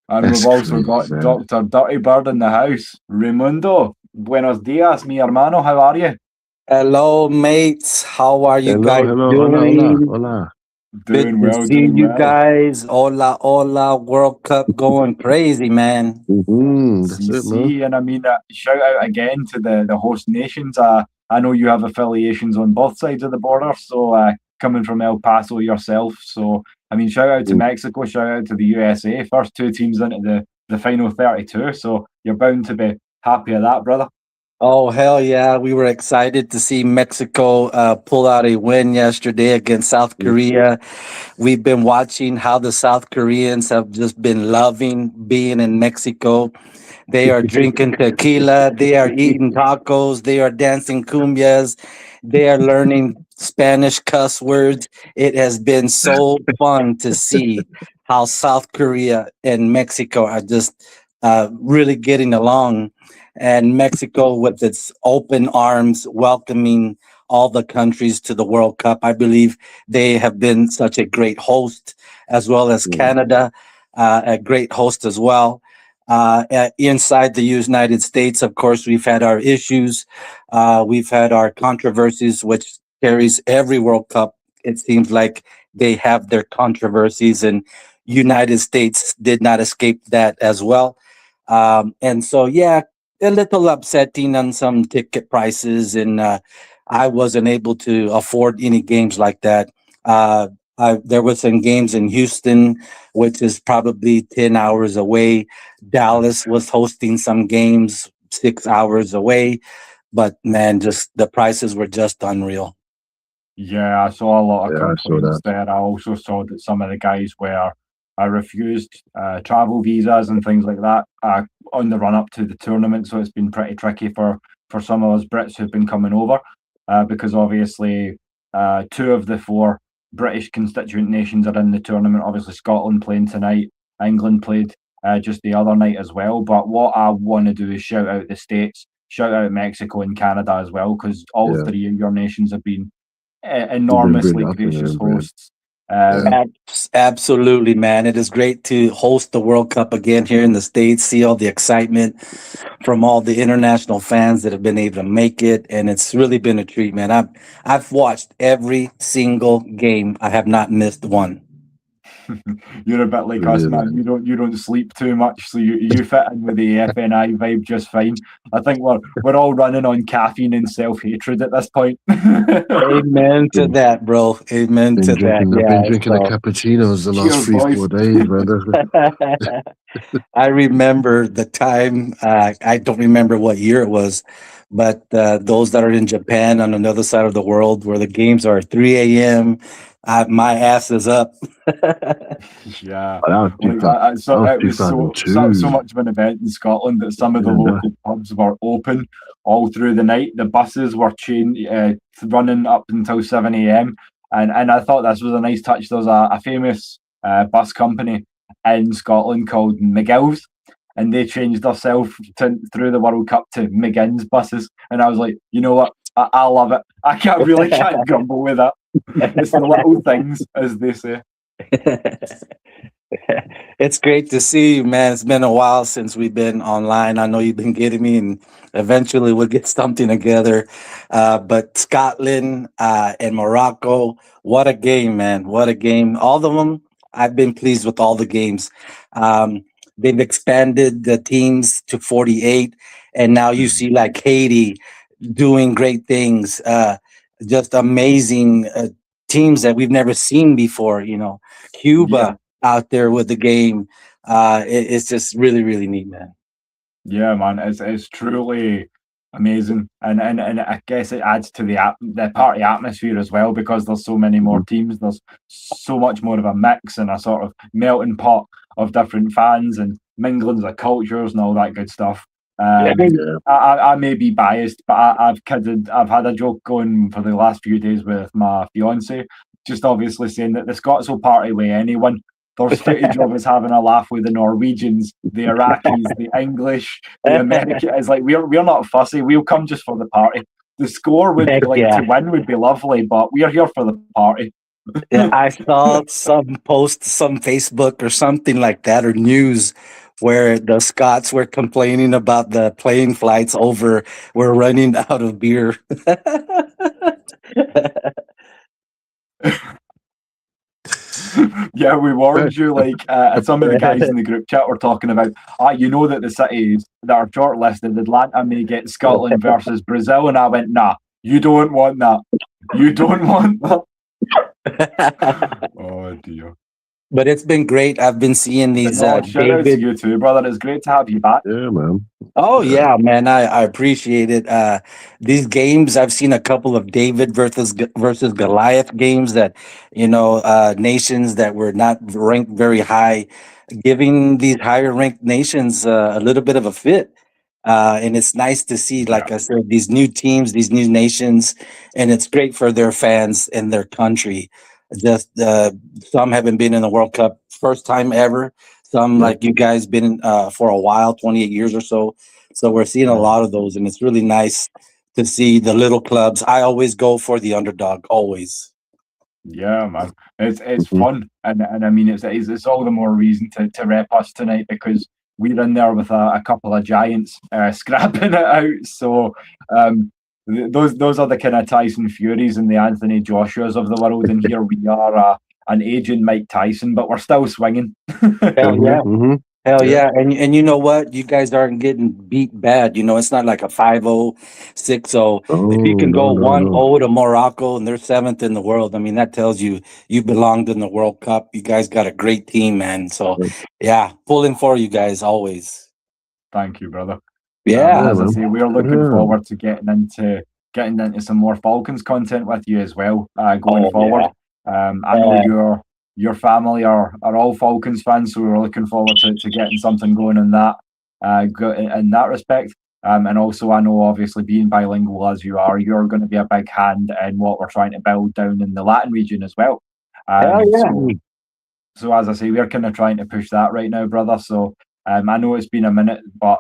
And That's we've also crazy, got man. Dr. Dirty Bird in the house. Raimundo, buenos dias, mi hermano. How are you? Hello, mates. How are you guys Hello, doing? hola. Doing Good to well, see doing you well. guys. Hola, hola. World Cup going crazy, man. That's it, man. CC, and I mean, shout out again to the host nations. I know you have affiliations on both sides of the border, so coming from El Paso yourself. So, I mean, shout out to Mexico, shout out to the USA. First two teams into the final 32. So you're bound to be happy at that, brother. Oh, hell yeah. We were excited to see Mexico pull out a win yesterday against South Korea. We've been watching how the South Koreans have just been loving being in Mexico. They are drinking tequila. They are eating tacos. They are dancing cumbias. They are learning Spanish cuss words. It has been so fun to see how South Korea and Mexico are just really getting along. And Mexico, with its open arms, welcoming all the countries to the World Cup. I believe they have been such a great host, as well as Canada, a great host as well. Inside the United States, of course, we've had our issues. We've had our controversies, which carries every World Cup. It seems like they have their controversies, and United States did not escape that as well. And so, yeah, a little upsetting on some ticket prices, and I wasn't able to afford any games like that. There were some games in Houston, which is probably 10 hours away. Dallas was hosting some games 6 hours away, but man, just the prices were just unreal. Yeah, I saw a lot of Yeah, I saw complaints that. there. I also saw that some of the guys were refused travel visas and things like that on the run up to the tournament. So it's been pretty tricky for some of us Brits who've been coming over because obviously two of the four British constituent nations are in the tournament. Obviously, Scotland playing tonight, England played just the other night as well. But what I want to do is shout out the States, shout out Mexico and Canada as well, because all three of your nations have been enormously gracious hosts. Absolutely, man. It is great to host the World Cup again here in the States, see all the excitement from all the international fans that have been able to make it. And it's really been a treat, man. I've watched every single game. I have not missed one. You're a bit like us, man. You don't sleep too much, so you fit in with the AFNI vibe just fine. I think we're all running on caffeine and self-hatred at this point. Amen to that, bro. Amen to that. I've been drinking the cappuccinos the last 3-4 days, man. I remember the time. I don't remember what year it was, but those that are in Japan on another side of the world, where the games are 3 a.m., my ass is up. Yeah, it was so much of an event in Scotland that some of the local pubs were open all through the night. The buses were running up until 7 a.m. and I thought this was a nice touch. There's a famous bus company in Scotland called McGill's, and they changed themselves through the World Cup to McGinn's buses, and I was like, you know what, I love it. I can't grumble with that. It's the little things, as they say. It's great to see you, man. It's been a while since we've been online. I know you've been getting me, and eventually we'll get something together. But Scotland and Morocco, what a game, man. What a game. All of them, I've been pleased with all the games. They've expanded the teams to 48, and now you see like Haiti doing great things. Just amazing teams that we've never seen before. Cuba out there with the game. It's just really, really neat, man. Yeah, man, it's truly amazing, and I guess it adds to the party atmosphere as well, because there's so many more teams. There's so much more of a mix and a sort of melting pot of different fans, and minglings of cultures and all that good stuff. Yeah. I may be biased, but I've had a joke going for the last few days with my fiance, just obviously saying that the Scots will party with anyone. There's footage of us having a laugh with the Norwegians, the Iraqis, the English, the Americans. It's like we're not fussy. We'll come just for the party. The score would Heck like yeah. to win would be lovely, but we are here for the party. Yeah, I saw some post, some Facebook or something like that, or news where the Scots were complaining about the plane flights over. We're running out of beer. Yeah, we warned you. Like some of the guys in the group chat were talking about. You know that the cities that are shortlisted, Atlanta may get Scotland versus Brazil, and I went, nah, you don't want that. You don't want that. Oh dear. But it's been great. I've been seeing these shout out to David. you too, brother. It's great to have you back. Yeah, man. Oh yeah, man. I appreciate it. These games, I've seen a couple of David versus Goliath games that, nations that were not ranked very high, giving these higher ranked nations a little bit of a fit. And it's nice to see, like I said, these new teams, these new nations, and it's great for their fans and their country. Just some haven't been in the World Cup first time ever. Some like you guys been for a while, 28 years or so. So we're seeing a lot of those, and it's really nice to see the little clubs. I always go for the underdog, always. Yeah, man, it's fun, and I mean it's all the more reason to rep us tonight because we're in there with a couple of giants scrapping it out. So those are the kind of Tyson Furies and the Anthony Joshuas of the world, and here we are, an aging Mike Tyson, but we're still swinging. Hell yeah. Hell yeah. And you know what? You guys aren't getting beat bad. It's not like a 5-0, 6-0. If you can go 1-0 to Morocco and they're 7th in the world, I mean, that tells you belonged in the World Cup. You guys got a great team, man. So, yeah, pulling for you guys always. Thank you, brother. Yeah. As I say, we're looking forward to getting into some more Falcons content with you as well going forward. Yeah. I know your family are all Falcons fans, so we're looking forward to getting something going in that in that respect. And also, I know obviously being bilingual as you are, you're going to be a big hand in what we're trying to build down in the Latin region as well. So as I say, we're kind of trying to push that right now, brother. So I know it's been a minute, but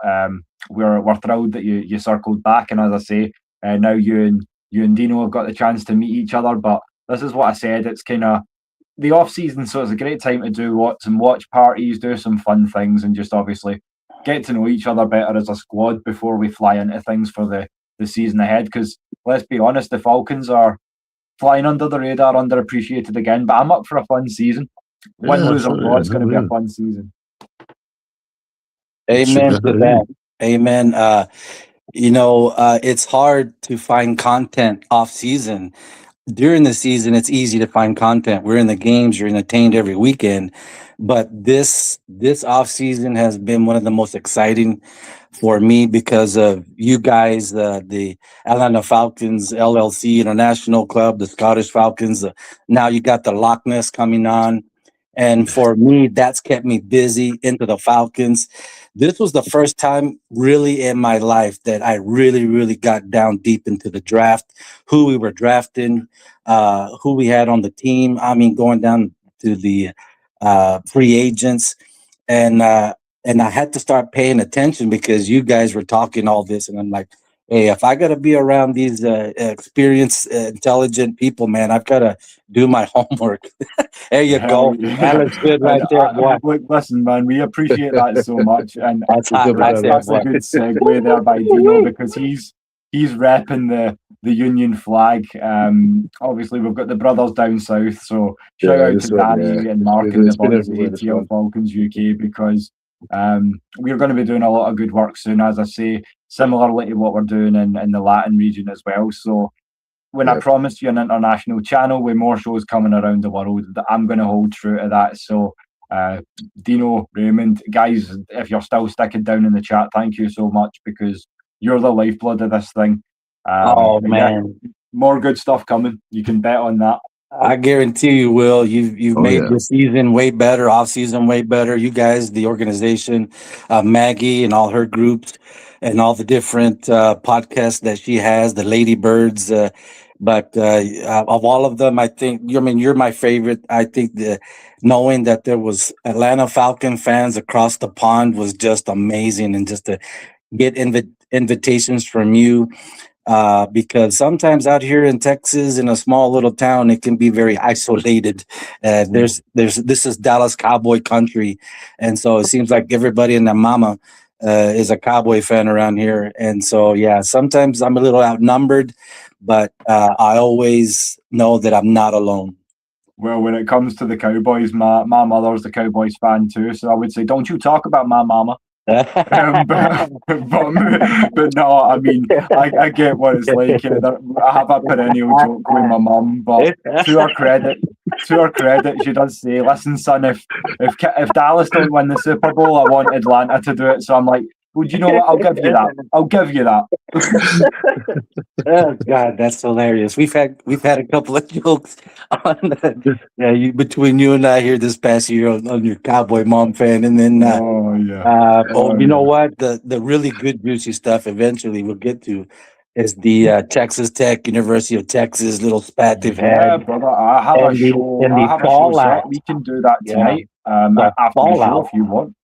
we're thrilled that you circled back. And as I say, now you and Dino have got the chance to meet each other. But this is what I said. It's kind of the off season, so it's a great time to do some watch parties, do some fun things, and just obviously get to know each other better as a squad before we fly into things for the season ahead. Because let's be honest, the Falcons are flying under the radar, underappreciated again. But I'm up for a fun season. Win, lose, or draw, it's going to be a fun season. Amen to that. Amen. It's hard to find content off season. During the season, it's easy to find content. We're in the games, you're entertained every weekend. But this off season has been one of the most exciting for me because of you guys, the Atlanta Falcons, LLC International Club, the Scottish Falcons. Now you got the Loch Ness coming on. And for me, that's kept me busy into the Falcons. This was the first time really in my life that I really, really got down deep into the draft, who we were drafting, who we had on the team. I mean, going down to the free agents. And I had to start paying attention because you guys were talking all this. And I'm like, hey, if I got to be around these experienced, intelligent people, man, I've got to do my homework. There you go. That looks good right there, boy. Listen, man, we appreciate that so much. And that's a good segue there by Dino because he's repping the Union flag. Obviously, we've got the brothers down south. So shout out to Danny and Mark and the boys at ATL Falcons UK because we're going to be doing a lot of good work soon, as I say, similarly to what we're doing in the Latin region as well. So when I promised you an international channel with more shows coming around the world, I'm going to hold true to that. So Dino, Raymond, guys, if you're still sticking down in the chat, thank you so much because you're the lifeblood of this thing. Man. More good stuff coming. You can bet on that. I guarantee you will. You've Oh made yeah. the season way better, off season way better. You guys, the organization, Maggie and all her groups, and all the different podcasts that she has, the Ladybirds. But of all of them, I think you're my favorite. I think knowing that there was Atlanta Falcon fans across the pond was just amazing, and just to get invitations from you, because sometimes out here in Texas, in a small little town, it can be very isolated. There's this is Dallas Cowboy country, and so it seems like everybody and their mama is a Cowboy fan around here. And so yeah, sometimes I'm a little outnumbered, but I always know that I'm not alone. Well, when it comes to the Cowboys, my mother's a Cowboys fan too, so I would say, don't you talk about my mama. But no, I mean, I get what it's like. I have a perennial joke with my mum, but to her credit, she does say, "Listen, son, if Dallas don't win the Super Bowl, I want Atlanta to do it." So I'm like, "Well, you know what? I'll give you that. I'll give you that." Oh God, that's hilarious. We've had a couple of jokes on between you and I here this past year on your Cowboy mom fan, and then you know what, the really good juicy stuff eventually we'll get to is the Texas Tech, University of Texas little spat they've Yeah, had. brother, I have a show. I have a show set. We can do that tonight. After the show, if you want.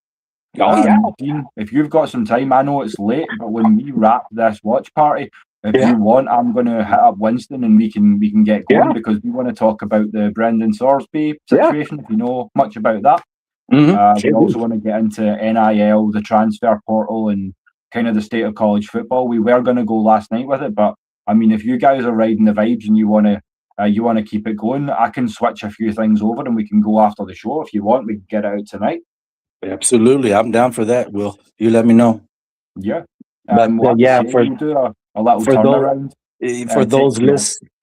Oh yeah. Dean, if you've got some time, I know it's late, but when we wrap this watch party, if you want, I'm going to hit up Winston and we can get going because we want to talk about the Brendan Sorsby situation. If you know much about that, we also want to get into NIL, the transfer portal, and kind of the state of college football. We were going to go last night with it, but I mean, if you guys are riding the vibes and you want to keep it going, I can switch a few things over and we can go after the show if you want. We can get it out tonight. Absolutely, I'm down for that. Will you let me know? Yeah, but we'll do a little turnaround.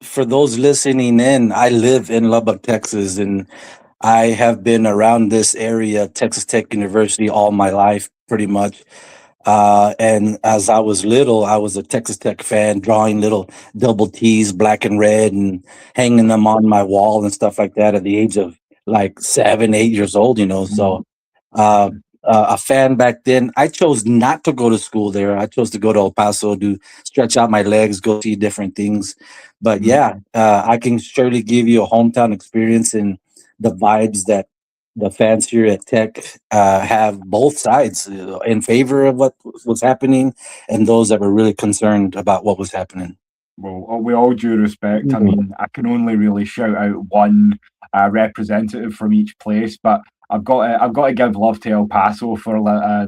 For those listening in, I live in Lubbock, Texas, and I have been around this area, Texas Tech University, all my life, pretty much. And as I was little, I was a Texas Tech fan, drawing little double T's, black and red, and hanging them on my wall and stuff like that at the age of like 7, 8 years old, So a fan back then. I chose not to go to school there. I chose to go to El Paso to stretch out my legs, go see different things. But I can surely give you a hometown experience and the vibes that the fans here at Tech have both sides in favor of what was happening and those that were really concerned about what was happening. Well, with all due respect, I mean, I can only really shout out one representative from each place, but I've got to give love to El Paso for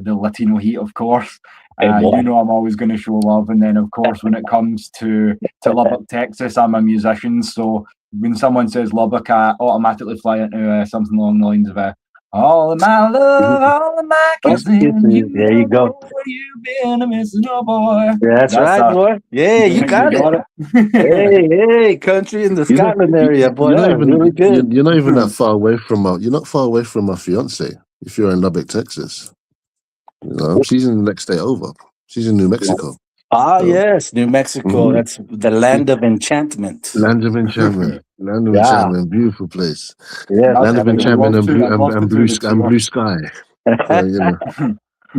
the Latino heat, of course. I'm always going to show love, and then of course when it comes to Lubbock, Texas, I'm a musician, so when someone says Lubbock, I automatically fly into something along the lines of all of my love, all of my kissing. There you go. Where you been, missing your boy. That's right, boy. Yeah, you got it. hey, country in the Scotland area, boy. Really good. You're not even that far away from you're not far away from my fiance. If you're in Lubbock, Texas, she's in the next state over. She's in New Mexico. Yes, New Mexico. That's the land of enchantment. Land of enchantment. Land of enchantment. Beautiful place. Yeah, land of enchantment and blue sky.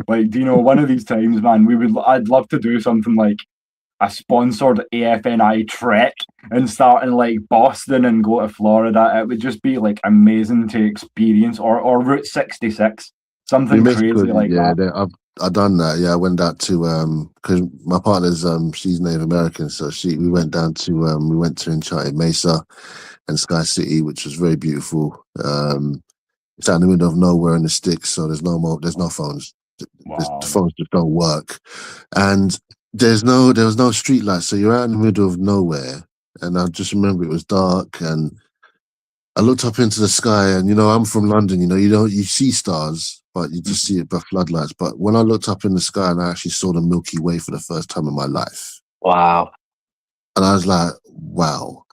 Like, one of these times, man, I'd love to do something like a sponsored AFNI trek and start in like Boston and go to Florida. It would just be like amazing to experience, or Route 66, something crazy like that. I've done that. Yeah, I went out to because my partner's she's Native American, so we went down to we went to Enchanted Mesa and Sky City, which was very beautiful. It's out in the middle of nowhere in the sticks, so there's no phones. The phones just don't work, and there was no street lights, so you're out in the middle of nowhere. And I just remember it was dark, and I looked up into the sky, and I'm from London. You see stars, but you just see it by floodlights. But when I looked up in the sky, and I actually saw the Milky Way for the first time in my life. Wow! And I was like, wow!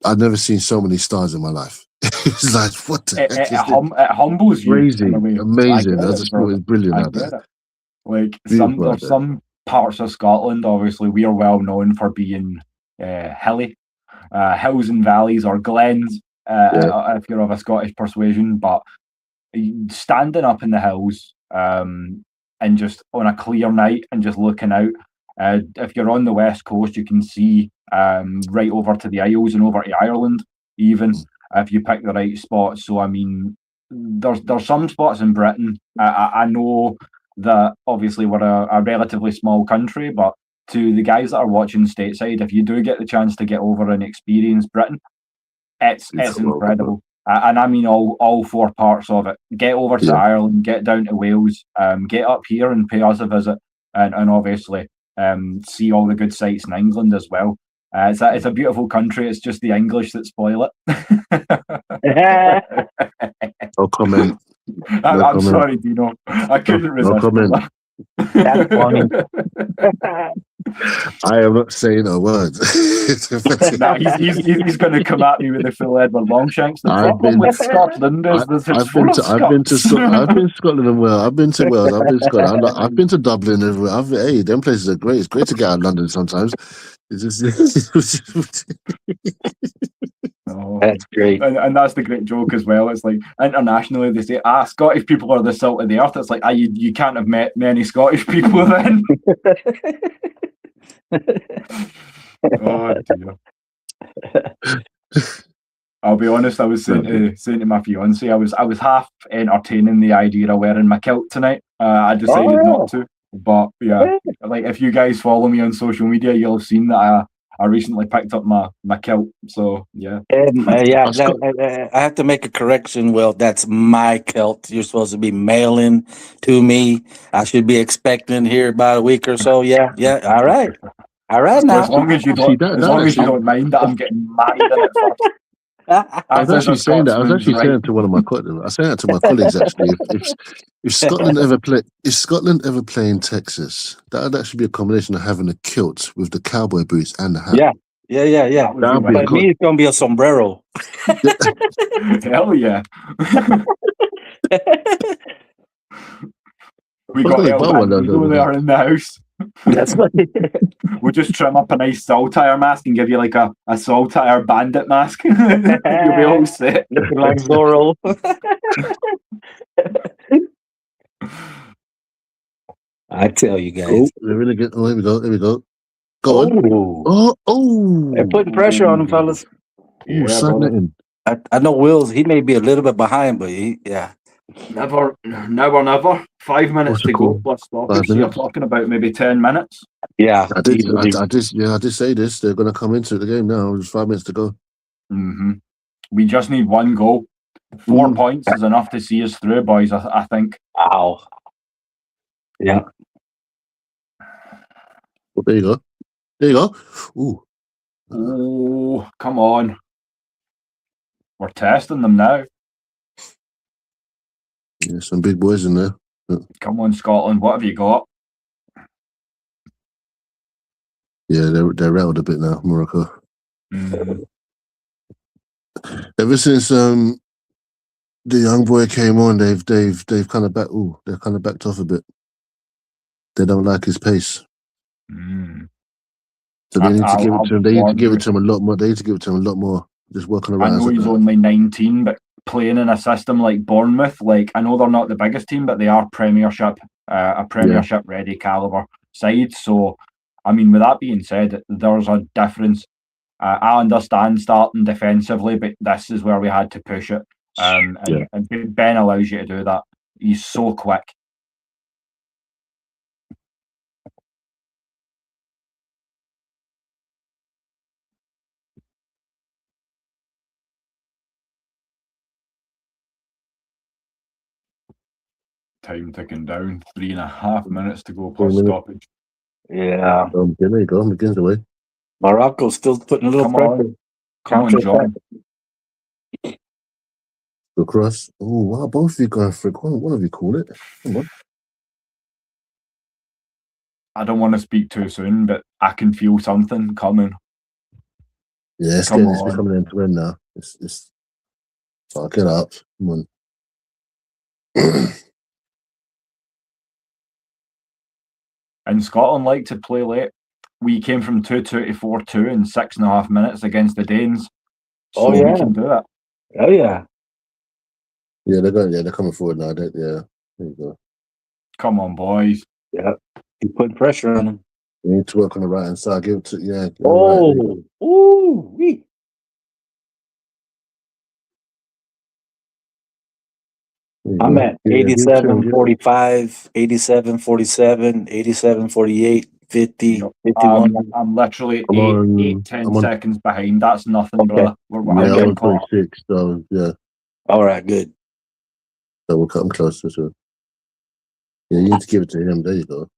I've never seen so many stars in my life. It's like, what the heck is this? It humbles you. Crazy, amazing. I just thought it was brilliant out there. Like some parts of Scotland, obviously, we are well known for being hilly. hills and valleys or glens, if you're of a Scottish persuasion. But standing up in the hills and just on a clear night and just looking out, if you're on the west coast, you can see right over to the Isles and over to Ireland, even if you pick the right spots. So I mean, there's some spots in Britain. I know that obviously we're a relatively small country, but to the guys that are watching stateside, if you do get the chance to get over and experience Britain, it's incredible. And I mean all four parts of it. Get over to Ireland, get down to Wales, get up here and pay us a visit, and obviously see all the good sights in England as well. It's a beautiful country. It's just the English that spoil it. No comment. I'm sorry, Dino. I couldn't resist. No comment. That's funny. I am not saying a word. Nah, he's going to come at me with the full Edward Longshanks. The problem with Scotland is I've been to Scotland and Wales. I've been to Wales. I've been to Scotland. I've been to Dublin. Everywhere. Hey, them places are great. It's great to get out of London sometimes. It's just Oh, That's great. and that's the great joke as well. It's like internationally they say, Scottish people are the salt of the earth. It's like, you can't have met many Scottish people then. Oh dear. I'll be honest, I was saying to my fiance, I was half entertaining the idea of wearing my kilt tonight. I decided not to. But yeah, like if you guys follow me on social media, you'll have seen that I recently picked up my kilt. So yeah. I have to make a correction. Well, that's my kilt. You're supposed to be mailing to me. I should be expecting here about a week or so. Yeah. All right now. As long as you don't mind that I'm getting married in it first. I was actually saying that. I was actually saying to one of my colleagues. I was saying that to my colleagues actually. If Scotland ever play in Texas, that would actually be a combination of having a kilt with the cowboy boots and the hat. Yeah. But me, it's gonna be a sombrero. Hell yeah. We got El there in the house. That's what We'll just trim up a nice saltire mask and give you like a saltire bandit mask. You'll be all set. looking like Zorro. I tell you guys. Oh, they're really good. Oh, here we go. Go on. Oh. They're putting pressure on him, fellas. I know Will's, he may be a little bit behind, but Never. 5 minutes to go plus stoppage. So you're talking about maybe 10 minutes. Yeah. I did say this. They're going to come into the game now. There's 5 minutes to go. Mm-hmm. We just need one goal. 4 points is enough to see us through, boys, I think. Wow. Yeah. Well, there you go. Ooh. Oh, come on. We're testing them now. Yeah, some big boys in there. Come on, Scotland. What have you got? Yeah, they're rattled a bit now, Morocco. Mm-hmm. Ever since the young boy came on, they've kind of backed off a bit. They don't like his pace. So they need to give it to him. They need to give it to him a lot more. They need to give it to him a lot more. Just working around. I know he's only 19, but playing in a system like Bournemouth, like I know they're not the biggest team, but they are Premiership, a Premiership ready caliber side. So, I mean, with that being said, there's a difference. I understand starting defensively, but this is where we had to push it. And Ben allows you to do that. He's so quick. Time ticking down. 3.5 minutes to go plus stoppage. Yeah. There you go. McGinn's away. Morocco's still putting a little pressure. Come on, John. Go cross. Oh, wow. Both of you going for it. One of you call it. Come on. I don't want to speak too soon, but I can feel something coming. Yeah, it's becoming end to end now. It's fuck it up. Come on. And Scotland like to play late. we came from 2-2 to 4-2 in 6.5 minutes against the Danes. So Oh, yeah. we can do it. Oh yeah. Yeah, they're coming forward now. Yeah, there you go. Come on, boys. Yeah. You put pressure on them. You need to work on the right hand side. Give it to give it right. Oh, ooh, wee. I'm at 87-45, 87-47, 87-48, 50, 51. I'm literally I'm on- 10 I'm on- seconds behind. That's nothing, Okay. brother. I'm I'm getting on caught. 26. So yeah, All right, good. so we'll come closer to. Yeah, you need to give it to him. There you go.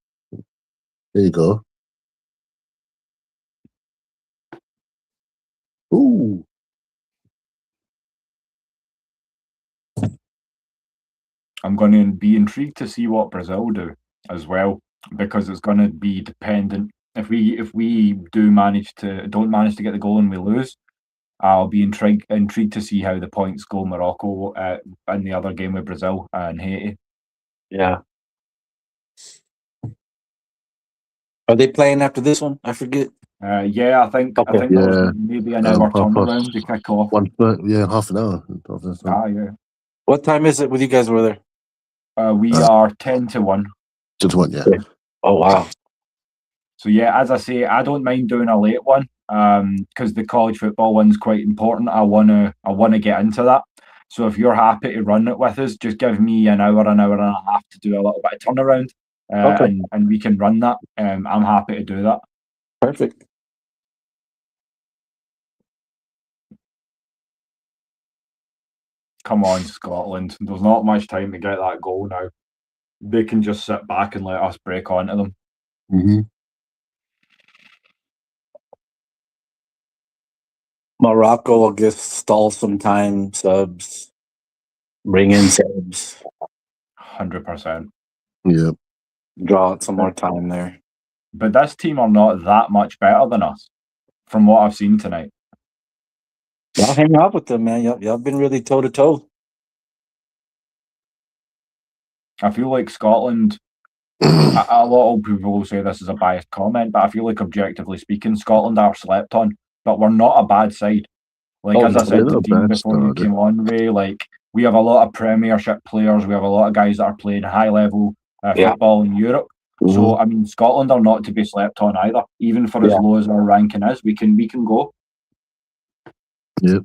There you go. Ooh. I'm going to be intrigued to see what Brazil do as well, because it's going to be dependent. If we don't manage to get the goal and we lose, I'll be intrigued to see how the points go Morocco in the other game with Brazil and Haiti. Yeah. Are they playing after this one? I forget. Yeah, I think Okay. there was maybe an hour turnaround to kick off. Half an hour. Yeah. What time is it with you guys over there? We are 10-1. Just one, yeah. Oh wow. So yeah, as I say, I don't mind doing a late one because the college football one's quite important. I wanna get into that. So if you're happy to run it with us, just give me an hour and a half to do a little bit of turnaround, Okay. and we can run that. I'm happy to do that. Perfect. Come on, Scotland. There's not much time to get that goal now. They can just sit back and let us break onto them. Mm-hmm. Morocco will just stall some time, subs, bring in subs, 100%. Yeah. draw out some more time there. But this team are not that much better than us, from what I've seen tonight. Y'all hang out with them, man. Y'all been really toe to toe. I feel like Scotland, a lot of people will say this is a biased comment, but I feel like objectively speaking, Scotland are slept on, but we're not a bad side. Like, as I said to Dean before you came on, Ray, like, we have a lot of Premiership players. We have a lot of guys that are playing high level football in Europe. Mm-hmm. So, I mean, Scotland are not to be slept on either. Even for as low as our ranking is, we can go. Yep.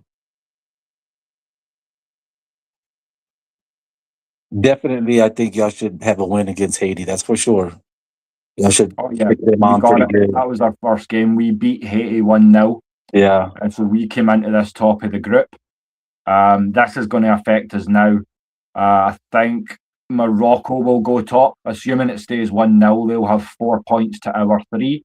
Definitely, I think y'all should have a win against Haiti. That's for sure. Y'all should Yeah, them on pretty good. That was our first game. We beat Haiti 1-0. Yeah. And so we came into this top of the group. This is going to affect us now. I think Morocco will go top, assuming it stays 1-0. They'll have 4 points to our 3.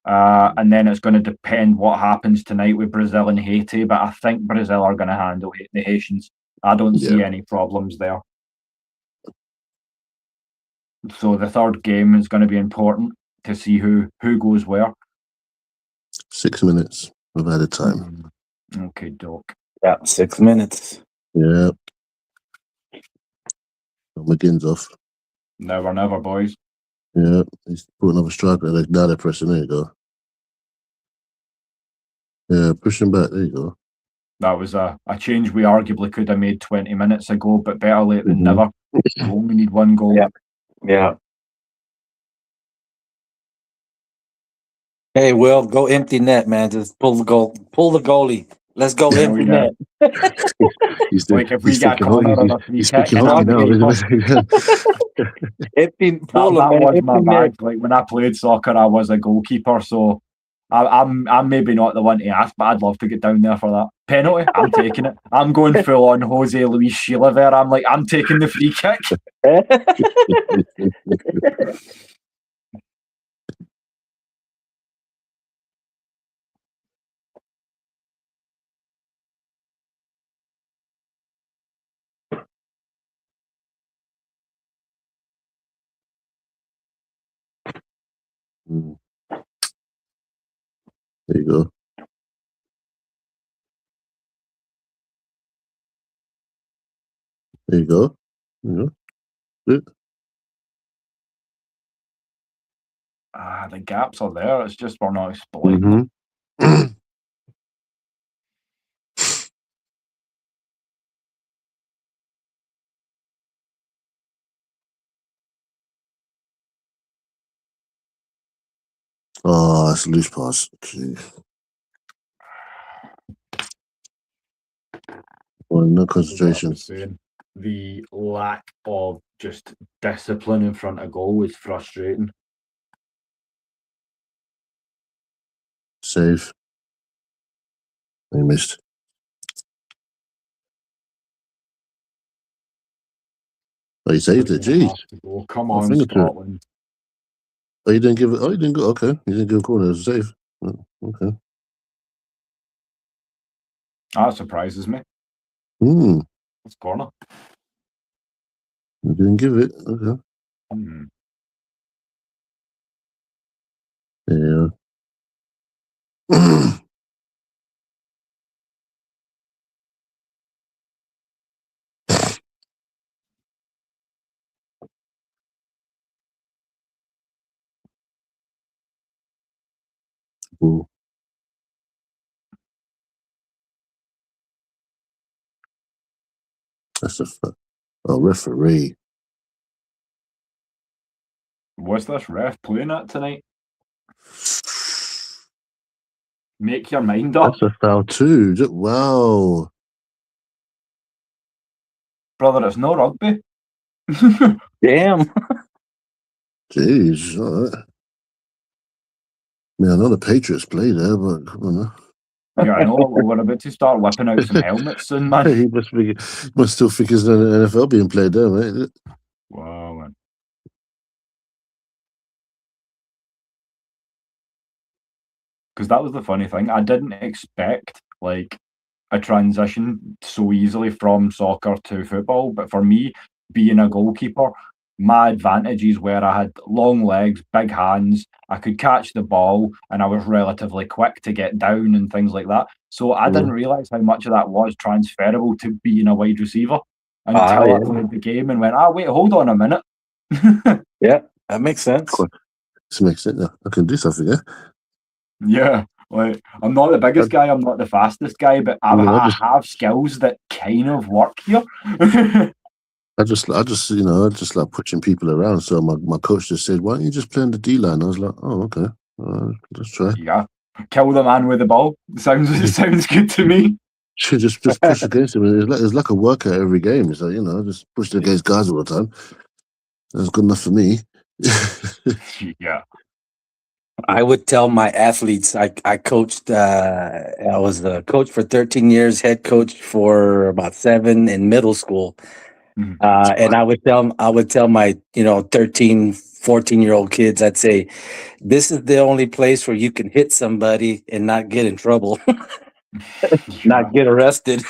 And then it's going to depend what happens tonight with Brazil and Haiti. But I think Brazil are going to handle the Haitians. I don't see any problems there. So the third game is going to be important to see who goes where. 6 minutes of added time. Okay, doke. Yeah, 6 minutes. Yeah. McGinn's off. Never, boys. Yeah, he's put another striker. Now they're pressing. There you go. Yeah, push him back. There you go. That was a change we arguably could have made 20 minutes ago, but better late than never. We only need one goal. Yeah. Hey, Will, go empty net, man. Just pull the goalie. Let's go empty net. He's like if we get a corner on a free kick, speaking hockey now. Empty, pull that him, was man. my bag. Like when I played soccer, I was a goalkeeper, so I'm maybe not the one to ask, but I'd love to get down there for that penalty. I'm taking it. I'm going full on Jose Luis Chilavert. I'm taking the free kick. There you go. There you go. Yeah. Good. The gaps are there. It's just we're not exploiting. Oh, it's a loose pass. Okay. Well, no concentration. The lack of just discipline in front of goal is frustrating. Save. He missed. Oh, he saved it. Jeez. Oh, come on, Scotland. Oh, you didn't give it. Oh, you didn't go. Okay. You didn't give a corner. It was safe. Oh, okay. That surprises me. It's corner. You didn't give it. Okay. Yeah. Ooh. That's a referee. What's this ref playing at tonight? Make your mind up. That's a foul too. Wow. Brother, it's no rugby. Damn. Jeez. All right. I know the Patriots play there, but come on now. Yeah, I know. We're about to start whipping out some helmets soon, man. He must still think it's an NFL being played there, mate. Wow, man. Because that was the funny thing. I didn't expect like a transition so easily from soccer to football. But for me, being a goalkeeper, my advantages were I had long legs, big hands, I could catch the ball, and I was relatively quick to get down and things like that. So I didn't realise how much of that was transferable to being a wide receiver until I played the game and went, wait, hold on a minute. Yeah, that makes sense. This makes sense. I can do something, yeah? Yeah, like I'm not the biggest guy, I'm not the fastest guy, but I have skills that kind of work here. I just like pushing people around. So my coach just said, "Why don't you just play on the D line?" I was like, "Oh, okay, let's try." Yeah, kill the man with the ball. Sounds good to me. Just push against him. It's like a workout every game. It's like, just push against guys all the time. That's good enough for me. Yeah. I would tell my athletes, I coached, I was the coach for 13 years, head coach for about 7 in middle school. And I would tell my, 13, 14-year-old kids, I'd say, this is the only place where you can hit somebody and not get in trouble, not get arrested.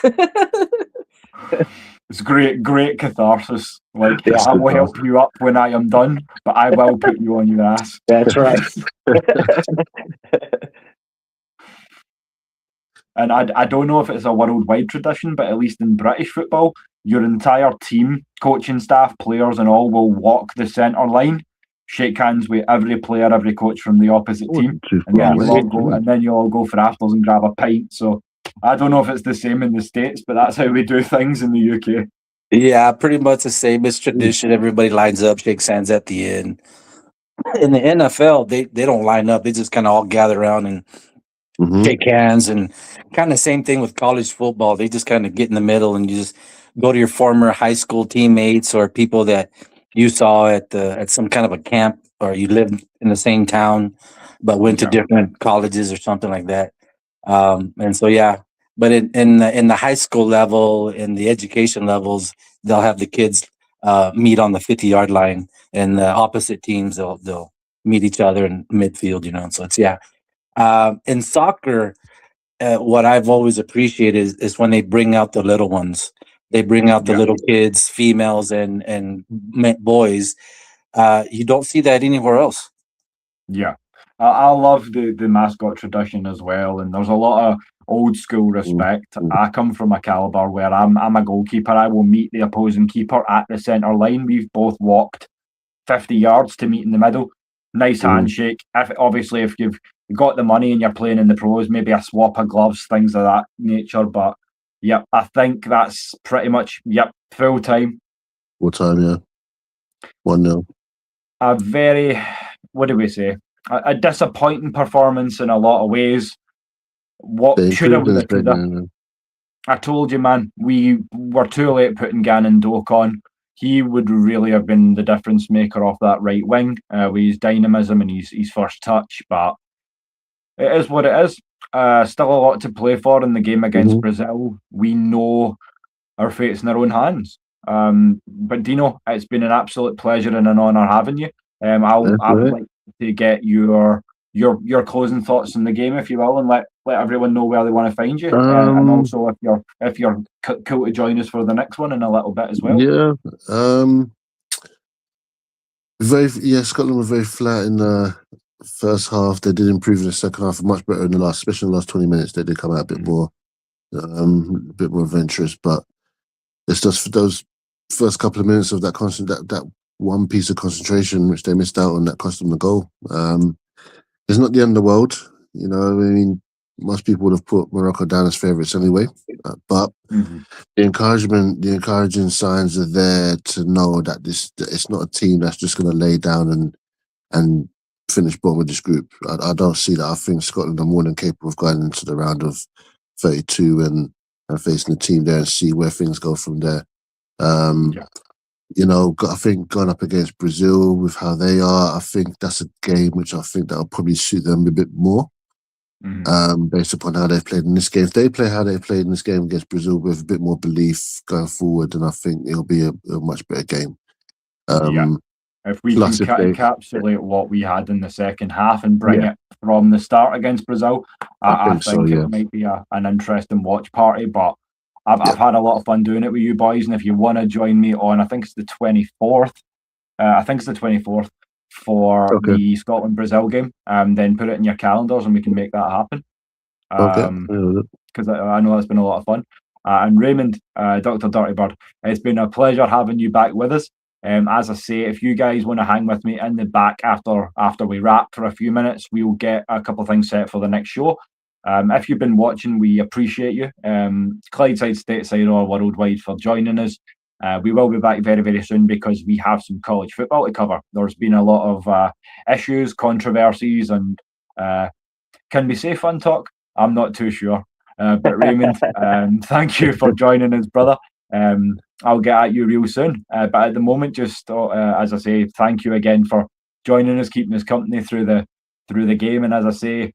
It's great catharsis. Like, I will help you up when I am done, but I will put you on your ass. That's right. And I don't know if it's a worldwide tradition, but at least in British football, your entire team, coaching staff, players and all will walk the centre line, shake hands with every player, every coach from the opposite team, and then you all go for afters and grab a pint. So I don't know if it's the same in the States, but that's how we do things in the UK. Yeah, pretty much the same. It's tradition. Everybody lines up, shakes hands at the end. In the NFL, they don't line up. They just kind of all gather around and shake hands, and kind of same thing with college football. They just kind of get in the middle and you just go to your former high school teammates or people that you saw at some kind of a camp, or you lived in the same town but went to different colleges or something like that. And so but in the high school level, in the education levels, they'll have the kids meet on the 50-yard line, and the opposite teams they'll meet each other in midfield. So it's in soccer, what I've always appreciated is when they bring out the little ones. They bring out the little kids, females and boys. You don't see that anywhere else. Yeah, I love the mascot tradition as well, and there's a lot of old school respect. I come from a caliber where I'm a goalkeeper. I will meet the opposing keeper at the centre line. We've both walked 50 yards to meet in the middle. nice handshake. Obviously, if you've got the money and you're playing in the pros, maybe a swap of gloves, things of that nature. But yep, I think that's pretty much full time. Full time, yeah. 1-0. A very, what do we say? A disappointing performance in a lot of ways. What should have, would have, could have. I told you, man, we were too late putting Gannon Doak on. He would really have been the difference maker off that right wing with his dynamism and his first touch. But it is what it is. Still a lot to play for in the game against Brazil. We know our fate's in our own hands. But Dino, it's been an absolute pleasure and an honour having you. I would like to get your closing thoughts on the game, if you will, and let everyone know where they want to find you, and also if you're cool to join us for the next one in a little bit as well. Yeah, Scotland were very flat in the first half. They did improve in the second half, much better in the last, especially in the last 20 minutes. They did come out a bit more adventurous, but it's just for those first couple of minutes of that one piece of concentration which they missed out on that cost them the goal. It's not the end of the world, you know. I mean, most people would have put Morocco down as favourites anyway, but the encouraging signs are there to know that it's not a team that's just going to lay down and finish bottom of this group. I don't see that. I think Scotland are more than capable of going into the round of 32 and facing the team there and see where things go from there. You know, I think going up against Brazil with how they are, I think that's a game which I think that'll probably suit them a bit more, based upon how they've played in this game. If they play how they played in this game against Brazil with a bit more belief going forward, then I think it'll be a much better game. If we can encapsulate what we had in the second half and bring it from the start against Brazil, I think it might be an interesting watch party. But I've had a lot of fun doing it with you boys, and if you want to join me on, I think it's the 24th. For the Scotland-Brazil game, then put it in your calendars and we can make that happen. Because I know it's been a lot of fun. And Raymond, Dr. Dirtybird, it's been a pleasure having you back with us. As I say, if you guys want to hang with me in the back after we wrap for a few minutes, we'll get a couple of things set for the next show. If you've been watching, we appreciate you. Clydeside, Stateside, or worldwide for joining us. We will be back very, very soon because we have some college football to cover. There's been a lot of issues, controversies, and can we say fun talk? I'm not too sure. But Raymond, thank you for joining us, brother. I'll get at you real soon. But at the moment, just as I say, thank you again for joining us, keeping us company through the game. And as I say,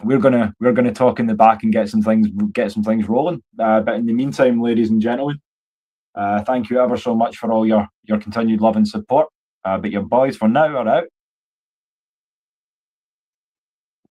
we're gonna talk in the back and get some things rolling. But in the meantime, ladies and gentlemen, thank you ever so much for all your continued love and support. But your boys for now are out.